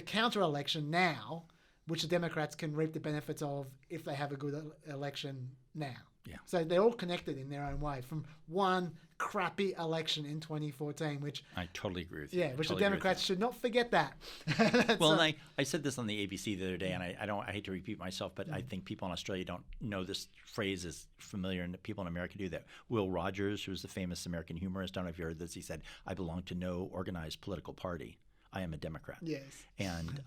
A: counter-election now, which the Democrats can reap the benefits of if they have a good election now. Yeah. So they're all connected in their own way from one crappy election in 2014, which
B: I totally agree with you.
A: Yeah, which the Democrats should not forget that.
B: Well, and I said this on the ABC the other day, and I hate to repeat myself, but I think people in Australia don't know this phrase is familiar, and people in America do. That Will Rogers, who's the famous American humorist, I don't know if you heard this, he said, "I belong to no organized political party. I am a Democrat.
A: Yes.
B: And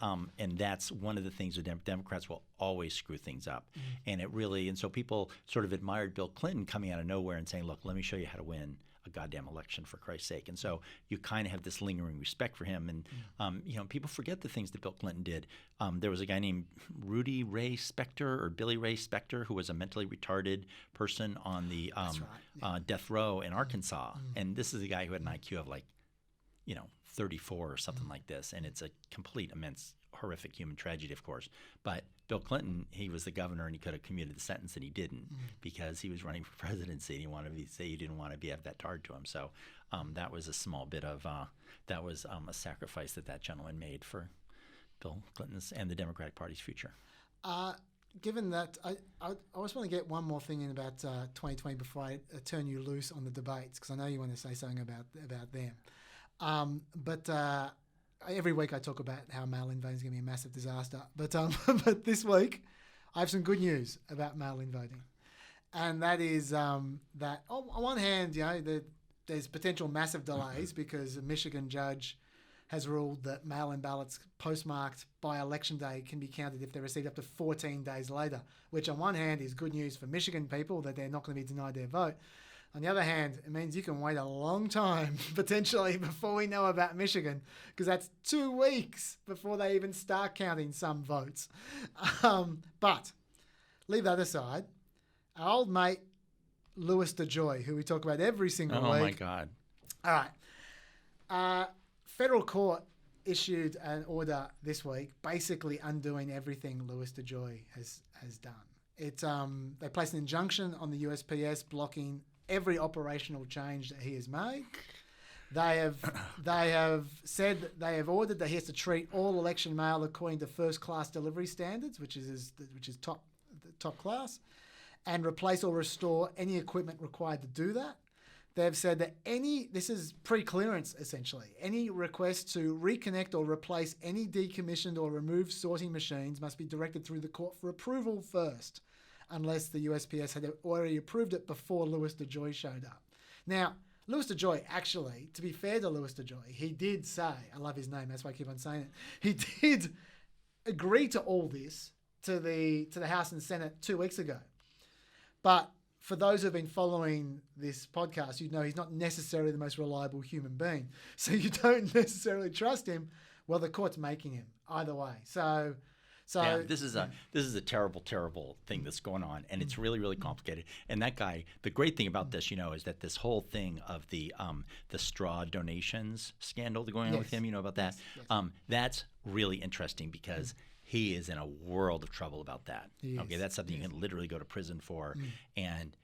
B: that's one of the things that Democrats will always screw things up. And so people sort of admired Bill Clinton coming out of nowhere and saying, look, let me show you how to win a goddamn election, for Christ's sake. And so you kind of have this lingering respect for him. And, people forget the things that Bill Clinton did. There was a guy named Rudy Ray Spector or Billy Ray Spector, who was a mentally retarded person on the death row in Arkansas. And this is a guy who had an IQ of 34 or something like this. And it's a complete, immense, horrific human tragedy, of course. But Bill Clinton, he was the governor, and he could have commuted the sentence, and he didn't because he was running for presidency, and he wanted to say he didn't want to have that tarred to him. So that was a small bit of that was a sacrifice that gentleman made for Bill Clinton's and the Democratic Party's future.
A: Given that, I just want to get one more thing in about 2020 before I turn you loose on the debates, because I know you want to say something about them. But every week I talk about how mail-in voting is going to be a massive disaster. But but this week I have some good news about mail-in voting, and that is that on one hand, there's potential massive delays because a Michigan judge has ruled that mail-in ballots postmarked by election day can be counted if they're received up to 14 days later, which on one hand is good news for Michigan people that they're not going to be denied their vote. On the other hand, it means you can wait a long time, potentially, before we know about Michigan, because that's 2 weeks before they even start counting some votes. But leave that aside. Our old mate, Louis DeJoy, who we talk about every single week.
B: Oh, my God.
A: All right. Federal court issued an order this week basically undoing everything Louis DeJoy has done. They placed an injunction on the USPS blocking every operational change that he has made. They have said that they have ordered that he has to treat all election mail according to first-class delivery standards, which is top class, and replace or restore any equipment required to do that. They've said that this is pre-clearance essentially, any request to reconnect or replace any decommissioned or removed sorting machines must be directed through the court for approval first, unless the USPS had already approved it before Louis DeJoy showed up. Now, Louis DeJoy, actually, to be fair to Louis DeJoy, he did say, I love his name, that's why I keep on saying it, he did agree to all this to the House and Senate 2 weeks ago. But for those who have been following this podcast, you know he's not necessarily the most reliable human being. So you don't necessarily trust him. Well, the court's making him either way. So
B: this is a terrible, terrible thing that's going on, and it's really, really complicated. And that guy, the great thing about this, is that this whole thing of the straw donations scandal going on with him, about that.
A: Yes.
B: That's really interesting because he is in a world of trouble about that. Okay, that's something you can literally go to prison for, and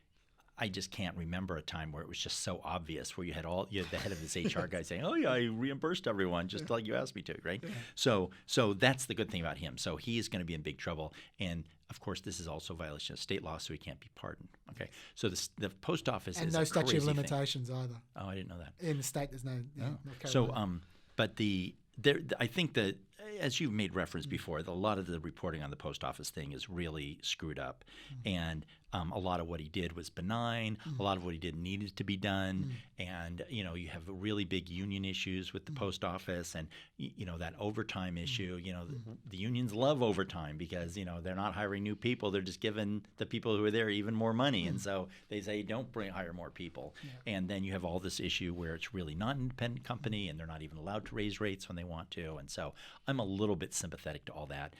B: I just can't remember a time where it was just so obvious, where you had the head of this HR guy saying, "Oh yeah, I reimbursed everyone just like you asked me to," right? Yeah. So that's the good thing about him. So he is going to be in big trouble, and of course, this is also a violation of state law, so he can't be pardoned. Okay, so the post office
A: and
B: is
A: no
B: a
A: statute of
B: crazy
A: limitations
B: thing.
A: either.
B: Oh, I didn't know that.
A: In the state, there's no.
B: But I think that, as you've made reference before, a lot of the reporting on the post office thing is really screwed up. And a lot of what he did was benign. A lot of what he did needed to be done. And, you have really big union issues with the post office and, that overtime issue. The unions love overtime because, they're not hiring new people. They're just giving the people who are there even more money. And so they say, don't hire more people. Yeah. And then you have all this issue where it's really not an independent company and they're not even allowed to raise rates when they want to. And so I'm a little bit sympathetic to all that.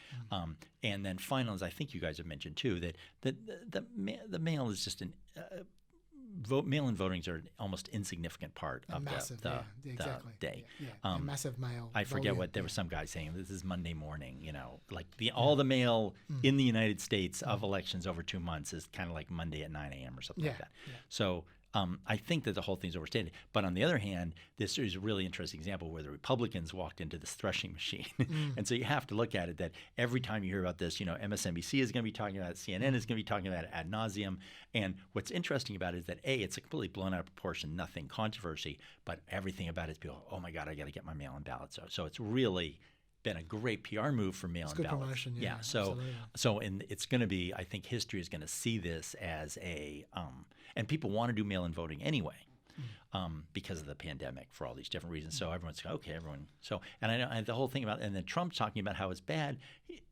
B: And then finally, as I think you guys have mentioned too, that the mail is just mail-in votings are an almost insignificant part of the day.
A: Massive mail.
B: I forget what there was some guy saying. This is Monday morning. All the mail in the United States of elections over 2 months is kind of like Monday at 9 a.m. or something like that. Yeah. So. I think that the whole thing's overstated. But on the other hand, this is a really interesting example where the Republicans walked into this threshing machine. And so you have to look at it that every time you hear about this, MSNBC is going to be talking about it, CNN is going to be talking about it ad nauseum. And what's interesting about it is that, A, it's a completely blown out of proportion, nothing controversy, but everything about it is people, oh my God, I got to get my mail-in ballots. So it's really been a great PR move for mail-in ballots.
A: Good promotion, yeah.
B: So it's going to be, I think history is going to see this as and people want to do mail-in voting anyway. because of the pandemic for all these different reasons. So everyone's okay, everyone. So and I know and the whole thing about and then Trump talking about how it's bad.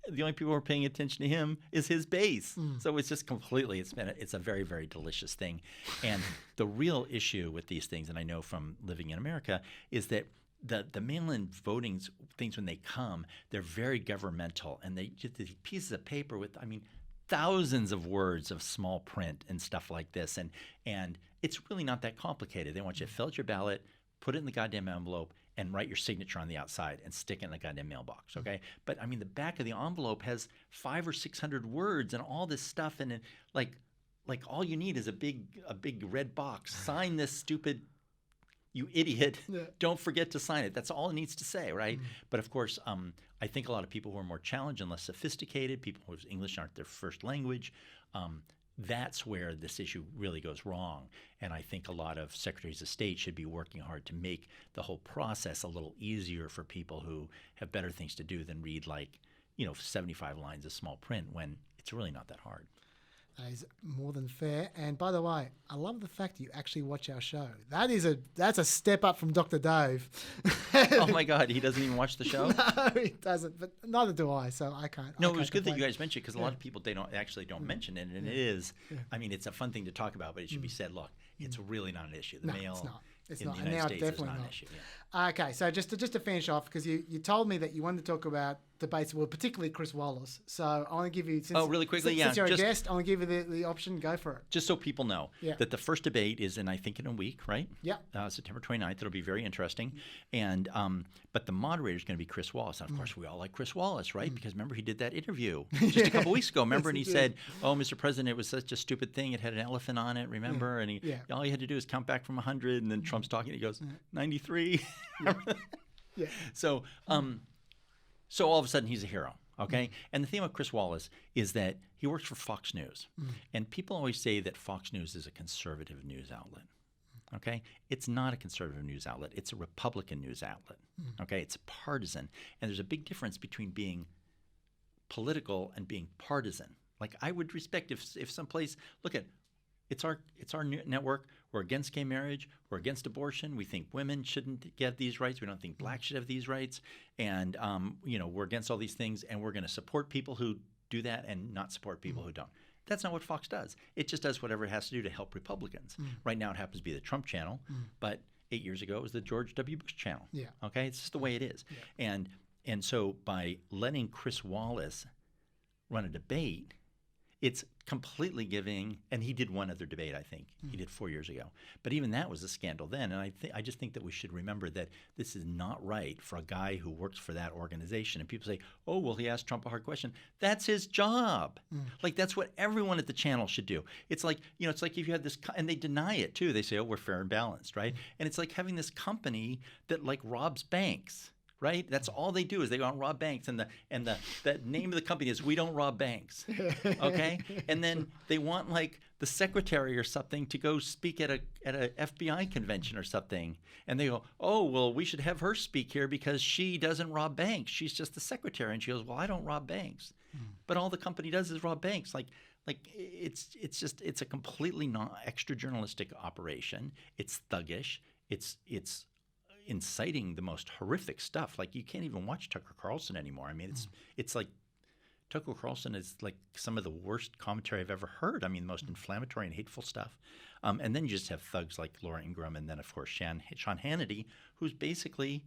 B: The only people who are paying attention to him is his base. So it's just completely. It's a very, very delicious thing. And the real issue with these things, and I know from living in America, is that the mail-in voting things, when they come, they're very governmental, and they get these pieces of paper with, thousands of words of small print and stuff like this, and it's really not that complicated. They want you to fill out your ballot, put it in the goddamn envelope, and write your signature on the outside and stick it in the goddamn mailbox, okay? But, the back of the envelope has 500 or 600 words and all this stuff, and like all you need is a big red box. Sign this stupid, you idiot. Yeah. Don't forget to sign it. That's all it needs to say, right? But, of course, I think a lot of people who are more challenged and less sophisticated, people whose English aren't their first language, that's where this issue really goes wrong. And I think a lot of secretaries of state should be working hard to make the whole process a little easier for people who have better things to do than read 75 lines of small print when it's really not that hard.
A: That is more than fair. And by the way, I love the fact that you actually watch our show. That's a step up from Dr. Dave.
B: Oh my God, he doesn't even watch the show?
A: No, he doesn't. But neither do I, so I can't.
B: No, it was good that you guys mentioned it because a lot of people they don't mention it, and it is. Yeah. It's a fun thing to talk about, but it should be said. Look, it's really not an issue. The mail.
A: It's not. It's
B: in
A: not.
B: the
A: And
B: United
A: now
B: States
A: definitely
B: is not
A: not.
B: an issue. Yeah.
A: Okay, so just to finish off, because you told me that you wanted to talk about debates, well, particularly Chris Wallace. So I want to give you,
B: really quickly,
A: since you're a guest, I want to give you the option. Go for it.
B: Just so people know that the first debate is in, I think, in a week, right?
A: Yeah.
B: September 29th. It'll be very interesting. And but the moderator is going to be Chris Wallace. And of course, we all like Chris Wallace, right? Because remember, he did that interview just a couple weeks ago. Remember, and he said, "Oh, Mr. President, it was such a stupid thing. It had an elephant on it. Remember?" And all you had to do is count back from 100, and then Trump's talking. And he goes, 93.
A: Yeah.
B: So all of a sudden he's a hero, okay? And the thing about Chris Wallace is that he works for Fox News. And people always say that Fox News is a conservative news outlet, okay? It's not a conservative news outlet. It's a Republican news outlet, okay? It's partisan. And there's a big difference between being political and being partisan. Like I would respect if someplace, look at, it's our network. We're against gay marriage. We're against abortion. We think women shouldn't get these rights. We don't think blacks should have these rights. And we're against all these things. And we're going to support people who do that and not support people who don't. That's not what Fox does. It just does whatever it has to do to help Republicans. Right now, it happens to be the Trump channel, but 8 years ago it was the George W. Bush channel. Yeah. Okay, it's just the way it is. Yeah. And so by letting Chris Wallace run a debate, it's completely giving, and he did one other debate, I think. He did 4 years ago. But even that was a scandal then, and I just think that we should remember that this is not right for a guy who works for that organization. And people say, oh, well, he asked Trump a hard question. That's his job. Like, that's what everyone at the channel should do. It's like, it's like if you had this, and they deny it too. They say, oh, we're fair and balanced, right? And it's like having this company that like robs banks. Right? That's all they do is they go out and rob banks, and the name of the company is We Don't Rob Banks. Okay? And then they want like the secretary or something to go speak at a FBI convention or something. And they go, oh, well, we should have her speak here because she doesn't rob banks. She's just the secretary. And she goes, well, I don't rob banks. But all the company does is rob banks. Like it's a completely extra journalistic operation. It's thuggish. It's inciting the most horrific stuff. Like you can't even watch Tucker Carlson anymore. I mean, it's like Tucker Carlson is like some of the worst commentary I've ever heard. I mean, the most inflammatory and hateful stuff. And then you just have thugs like Laura Ingraham, and then of course Sean Hannity, who's basically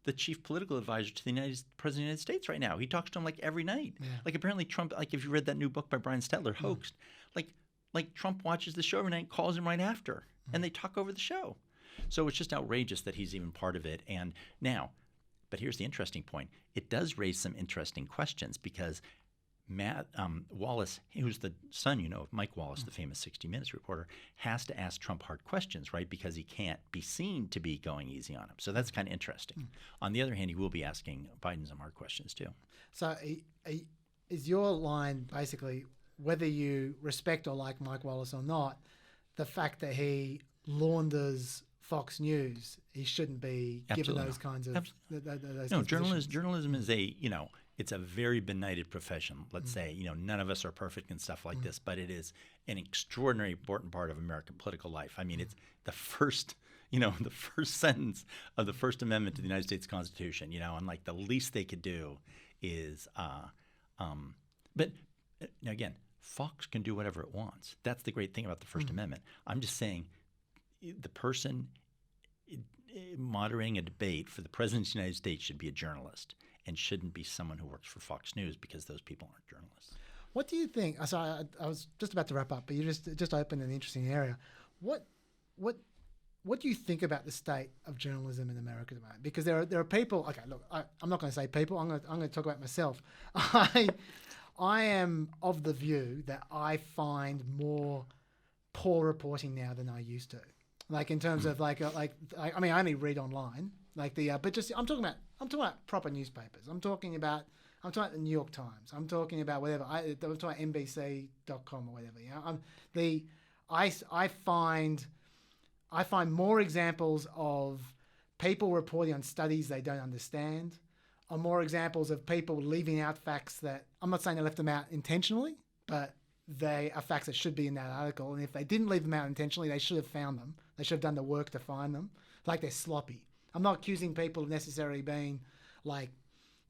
B: the chief political advisor to the President of the United States right now. He talks to him like every night. Yeah. Like apparently Trump, like if you read that new book by Brian Stetler, Hoaxed, like Trump watches the show every night, calls him right after, and they talk over the show. So it's just outrageous that he's even part of it. And now, but here's the interesting point. It does raise some interesting questions because Wallace, who's the son, of Mike Wallace, the famous 60 Minutes reporter, has to ask Trump hard questions, right? Because he can't be seen to be going easy on him. So that's kind of interesting. On the other hand, he will be asking Biden some hard questions too. So
A: is your line basically, whether you respect or like Mike Wallace or not, the fact that he launders Fox News, he shouldn't be given those kinds of those
B: journalism is it's a very benighted profession. Let's say, none of us are perfect and stuff like this, but it is an extraordinary important part of American political life. I mean, it's the first, the first sentence of the First Amendment to the United States Constitution, and like the least they could do is, but again, Fox can do whatever it wants. That's the great thing about the First Amendment. I'm just saying the person moderating a debate for the President of the United States should be a journalist and shouldn't be someone who works for Fox News, because those people aren't journalists.
A: What do you think? So I was just about to wrap up, but you just opened an interesting area. What do you think about the state of journalism in America at the moment? Because there are people. Okay, look, I'm not going to say people. I'm going to talk about myself. I am of the view that I find more poor reporting now than I used to. Like in terms of I only read online. But just I'm talking about proper newspapers. I'm talking about the New York Times. I'm talking about whatever. I'm talking about NBC.com or whatever. I find more examples of people reporting on studies they don't understand, or more examples of people leaving out facts that, I'm not saying they left them out intentionally, but they are facts that should be in that article. And if they didn't leave them out intentionally, they should have found them. They should have done the work to find them. Like they're sloppy. I'm not accusing people of necessarily being like,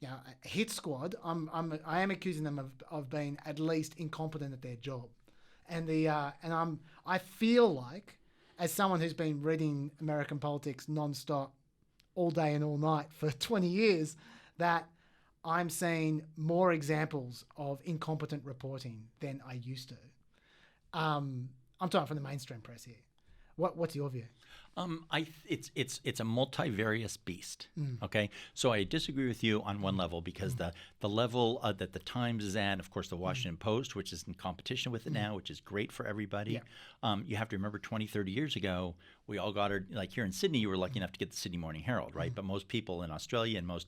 A: a hit squad. I am accusing them of being at least incompetent at their job. And I feel like, as someone who's been reading American politics nonstop all day and all night for 20 years, that I'm seeing more examples of incompetent reporting than I used to. I'm talking from the mainstream press here. What's your view?
B: It's a multivarious beast. Okay, so I disagree with you on one level, because the level that the Times is at, of course, the Washington Post, which is in competition with it now, which is great for everybody. Yeah. You have to remember 20, 30 years ago, we all got our, like here in Sydney, you were lucky enough to get the Sydney Morning Herald, right? But most people in Australia and most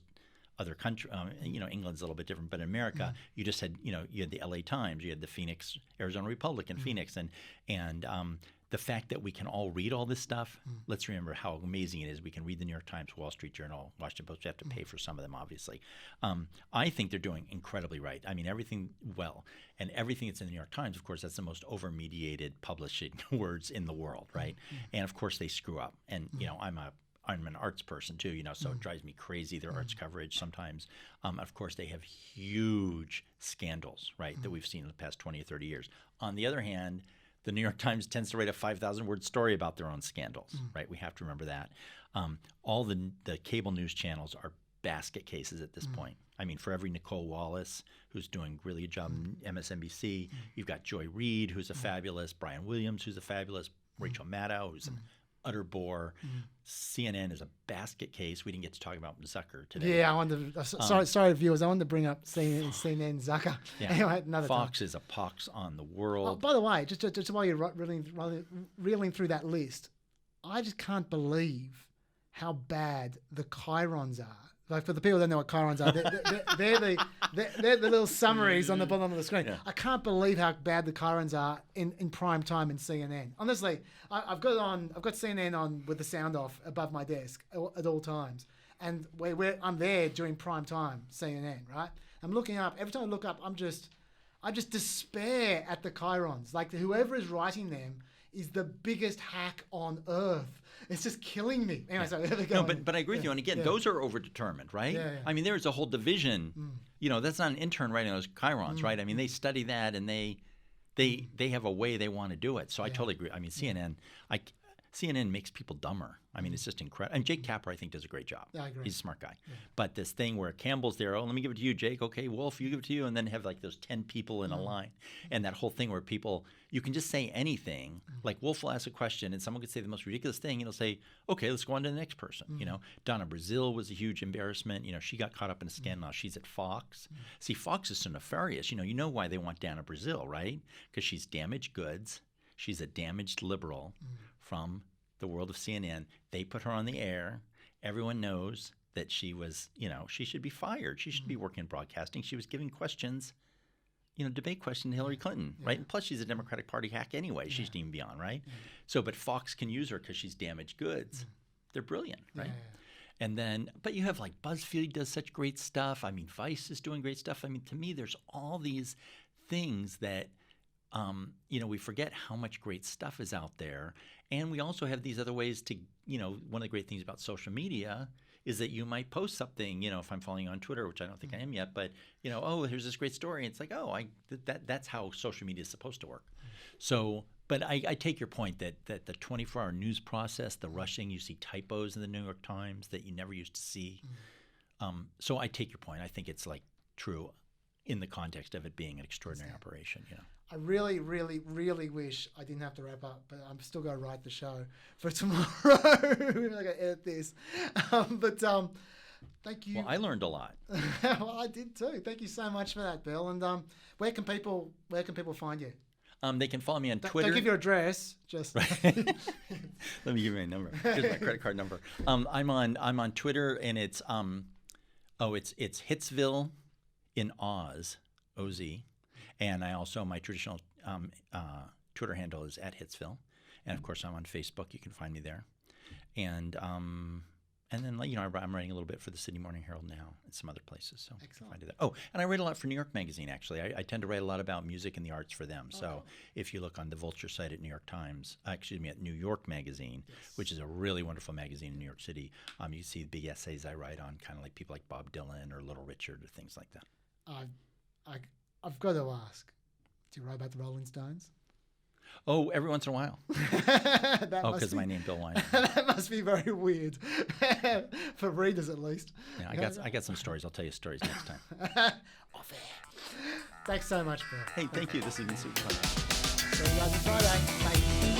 B: other countries, England's a little bit different, but in America, you just had, you had the LA Times, you had the Phoenix, Arizona Republic in Phoenix, and the fact that we can all read all this stuff, let's remember how amazing it is. We can read the New York Times, Wall Street Journal, Washington Post. We have to pay for some of them, obviously. I think they're doing incredibly right. I mean, everything well. And everything that's in the New York Times, of course, that's the most over-mediated publishing words in the world, right? And, of course, they screw up. And, I'm an arts person too, so it drives me crazy, their arts coverage sometimes. Of course, they have huge scandals, right, that we've seen in the past 20 or 30 years. On the other hand, the New York Times tends to write a 5,000-word story about their own scandals, right? We have to remember that. All the cable news channels are basket cases at this point. I mean, for every Nicole Wallace, who's doing really a job in MSNBC, you've got Joy Reid, who's a fabulous, Brian Williams, who's a fabulous, Rachel Maddow, who's an utter bore. CNN is a basket case. We didn't get to talk about Zucker today.
A: Yeah, I wanted to, sorry, viewers. I wanted to bring up CNN Zucker.
B: Yeah.
A: Anyway, another
B: Fox
A: time.
B: is a pox on the world.
A: Oh, by the way, just while you're reeling through that list, I just can't believe how bad the chyrons are. Like, for the people that don't know what chyrons are, they're the little summaries on the bottom of the screen. Yeah. I can't believe how bad the chyrons are in prime time in CNN. Honestly, I've got CNN on with the sound off above my desk at all times, and I'm there during prime time CNN. Right? I'm looking up. Every time I look up, I just despair at the chyrons. Like, whoever is writing them is the biggest hack on earth. It's just killing me. Anyway, so there we go.
B: No, but I agree with you. And again, those are overdetermined, right?
A: Yeah.
B: I mean, there's a whole division. That's not an intern writing those chyrons, right? I mean, they study that, and they have a way they want to do it. So I totally agree. I mean, CNN makes people dumber. I mean, it's just incredible. And Jake Tapper, I think, does a great job.
A: I agree.
B: He's a smart guy. Yeah. But this thing where Campbell's there, let me give it to you, Jake. Okay, Wolf, you give it to you. And then have like those 10 people in a line. And that whole thing where you can just say anything. Like Wolf will ask a question and someone could say the most ridiculous thing. And he'll say, okay, let's go on to the next person. Donna Brazile was a huge embarrassment. She got caught up in a scandal. Now she's at Fox. See, Fox is so nefarious. You know why they want Donna Brazile, right? Because she's damaged goods. She's a damaged liberal from the world of CNN. They put her on the air. Everyone knows that she was, she should be fired. She should be working in broadcasting. She was giving questions, debate questions to Hillary Clinton, right? And plus she's a Democratic Party hack anyway. She shouldn't even be on, right? So, but Fox can use her because she's damaged goods. They're brilliant, right? And then, but you have like BuzzFeed does such great stuff. I mean, Vice is doing great stuff. I mean, to me, there's all these things that, we forget how much great stuff is out there. And we also have these other ways to, one of the great things about social media is that you might post something, if I'm following you on Twitter, which I don't think I am yet, but, oh, here's this great story. It's like, oh, that's how social media is supposed to work. So, but I take your point that the 24-hour news process, the rushing, you see typos in the New York Times that you never used to see. So I take your point. I think it's like true in the context of it being an extraordinary operation,
A: I really, really, really wish I didn't have to wrap up, but I'm still going to write the show for tomorrow. I'm going to edit this. Thank you.
B: Well, I learned a lot.
A: Well, I did too. Thank you so much for that, Bill. And where can people find you?
B: They can follow me on Twitter.
A: Don't give your address. Just
B: Let me give you my number. Here's my credit card number. I'm on Twitter, and it's it's Hitsville in Oz, O-Z. And I also, my traditional Twitter handle is @Hitsville. And of course, I'm on Facebook. You can find me there. And then, I'm writing a little bit for the Sydney Morning Herald now and some other places. So
A: excellent.
B: I do that. Oh, and I write a lot for New York Magazine, actually. I tend to write a lot about music and the arts for them.
A: Oh,
B: so
A: cool.
B: if you look on the Vulture site at New York Times, at New York Magazine, which is a really wonderful magazine in New York City, you see the big essays I write on kind of like people like Bob Dylan or Little Richard or things like that.
A: I've got to ask, do you write about the Rolling Stones?
B: Oh, every once in a while. Because my name Bill Wyman.
A: That must be very weird for readers, at least.
B: Yeah, I got some stories. I'll tell you stories next time.
A: Off air. Thanks so much, Bill.
B: Hey, thank you. This has been super fun.
A: See you guys on Friday. Bye.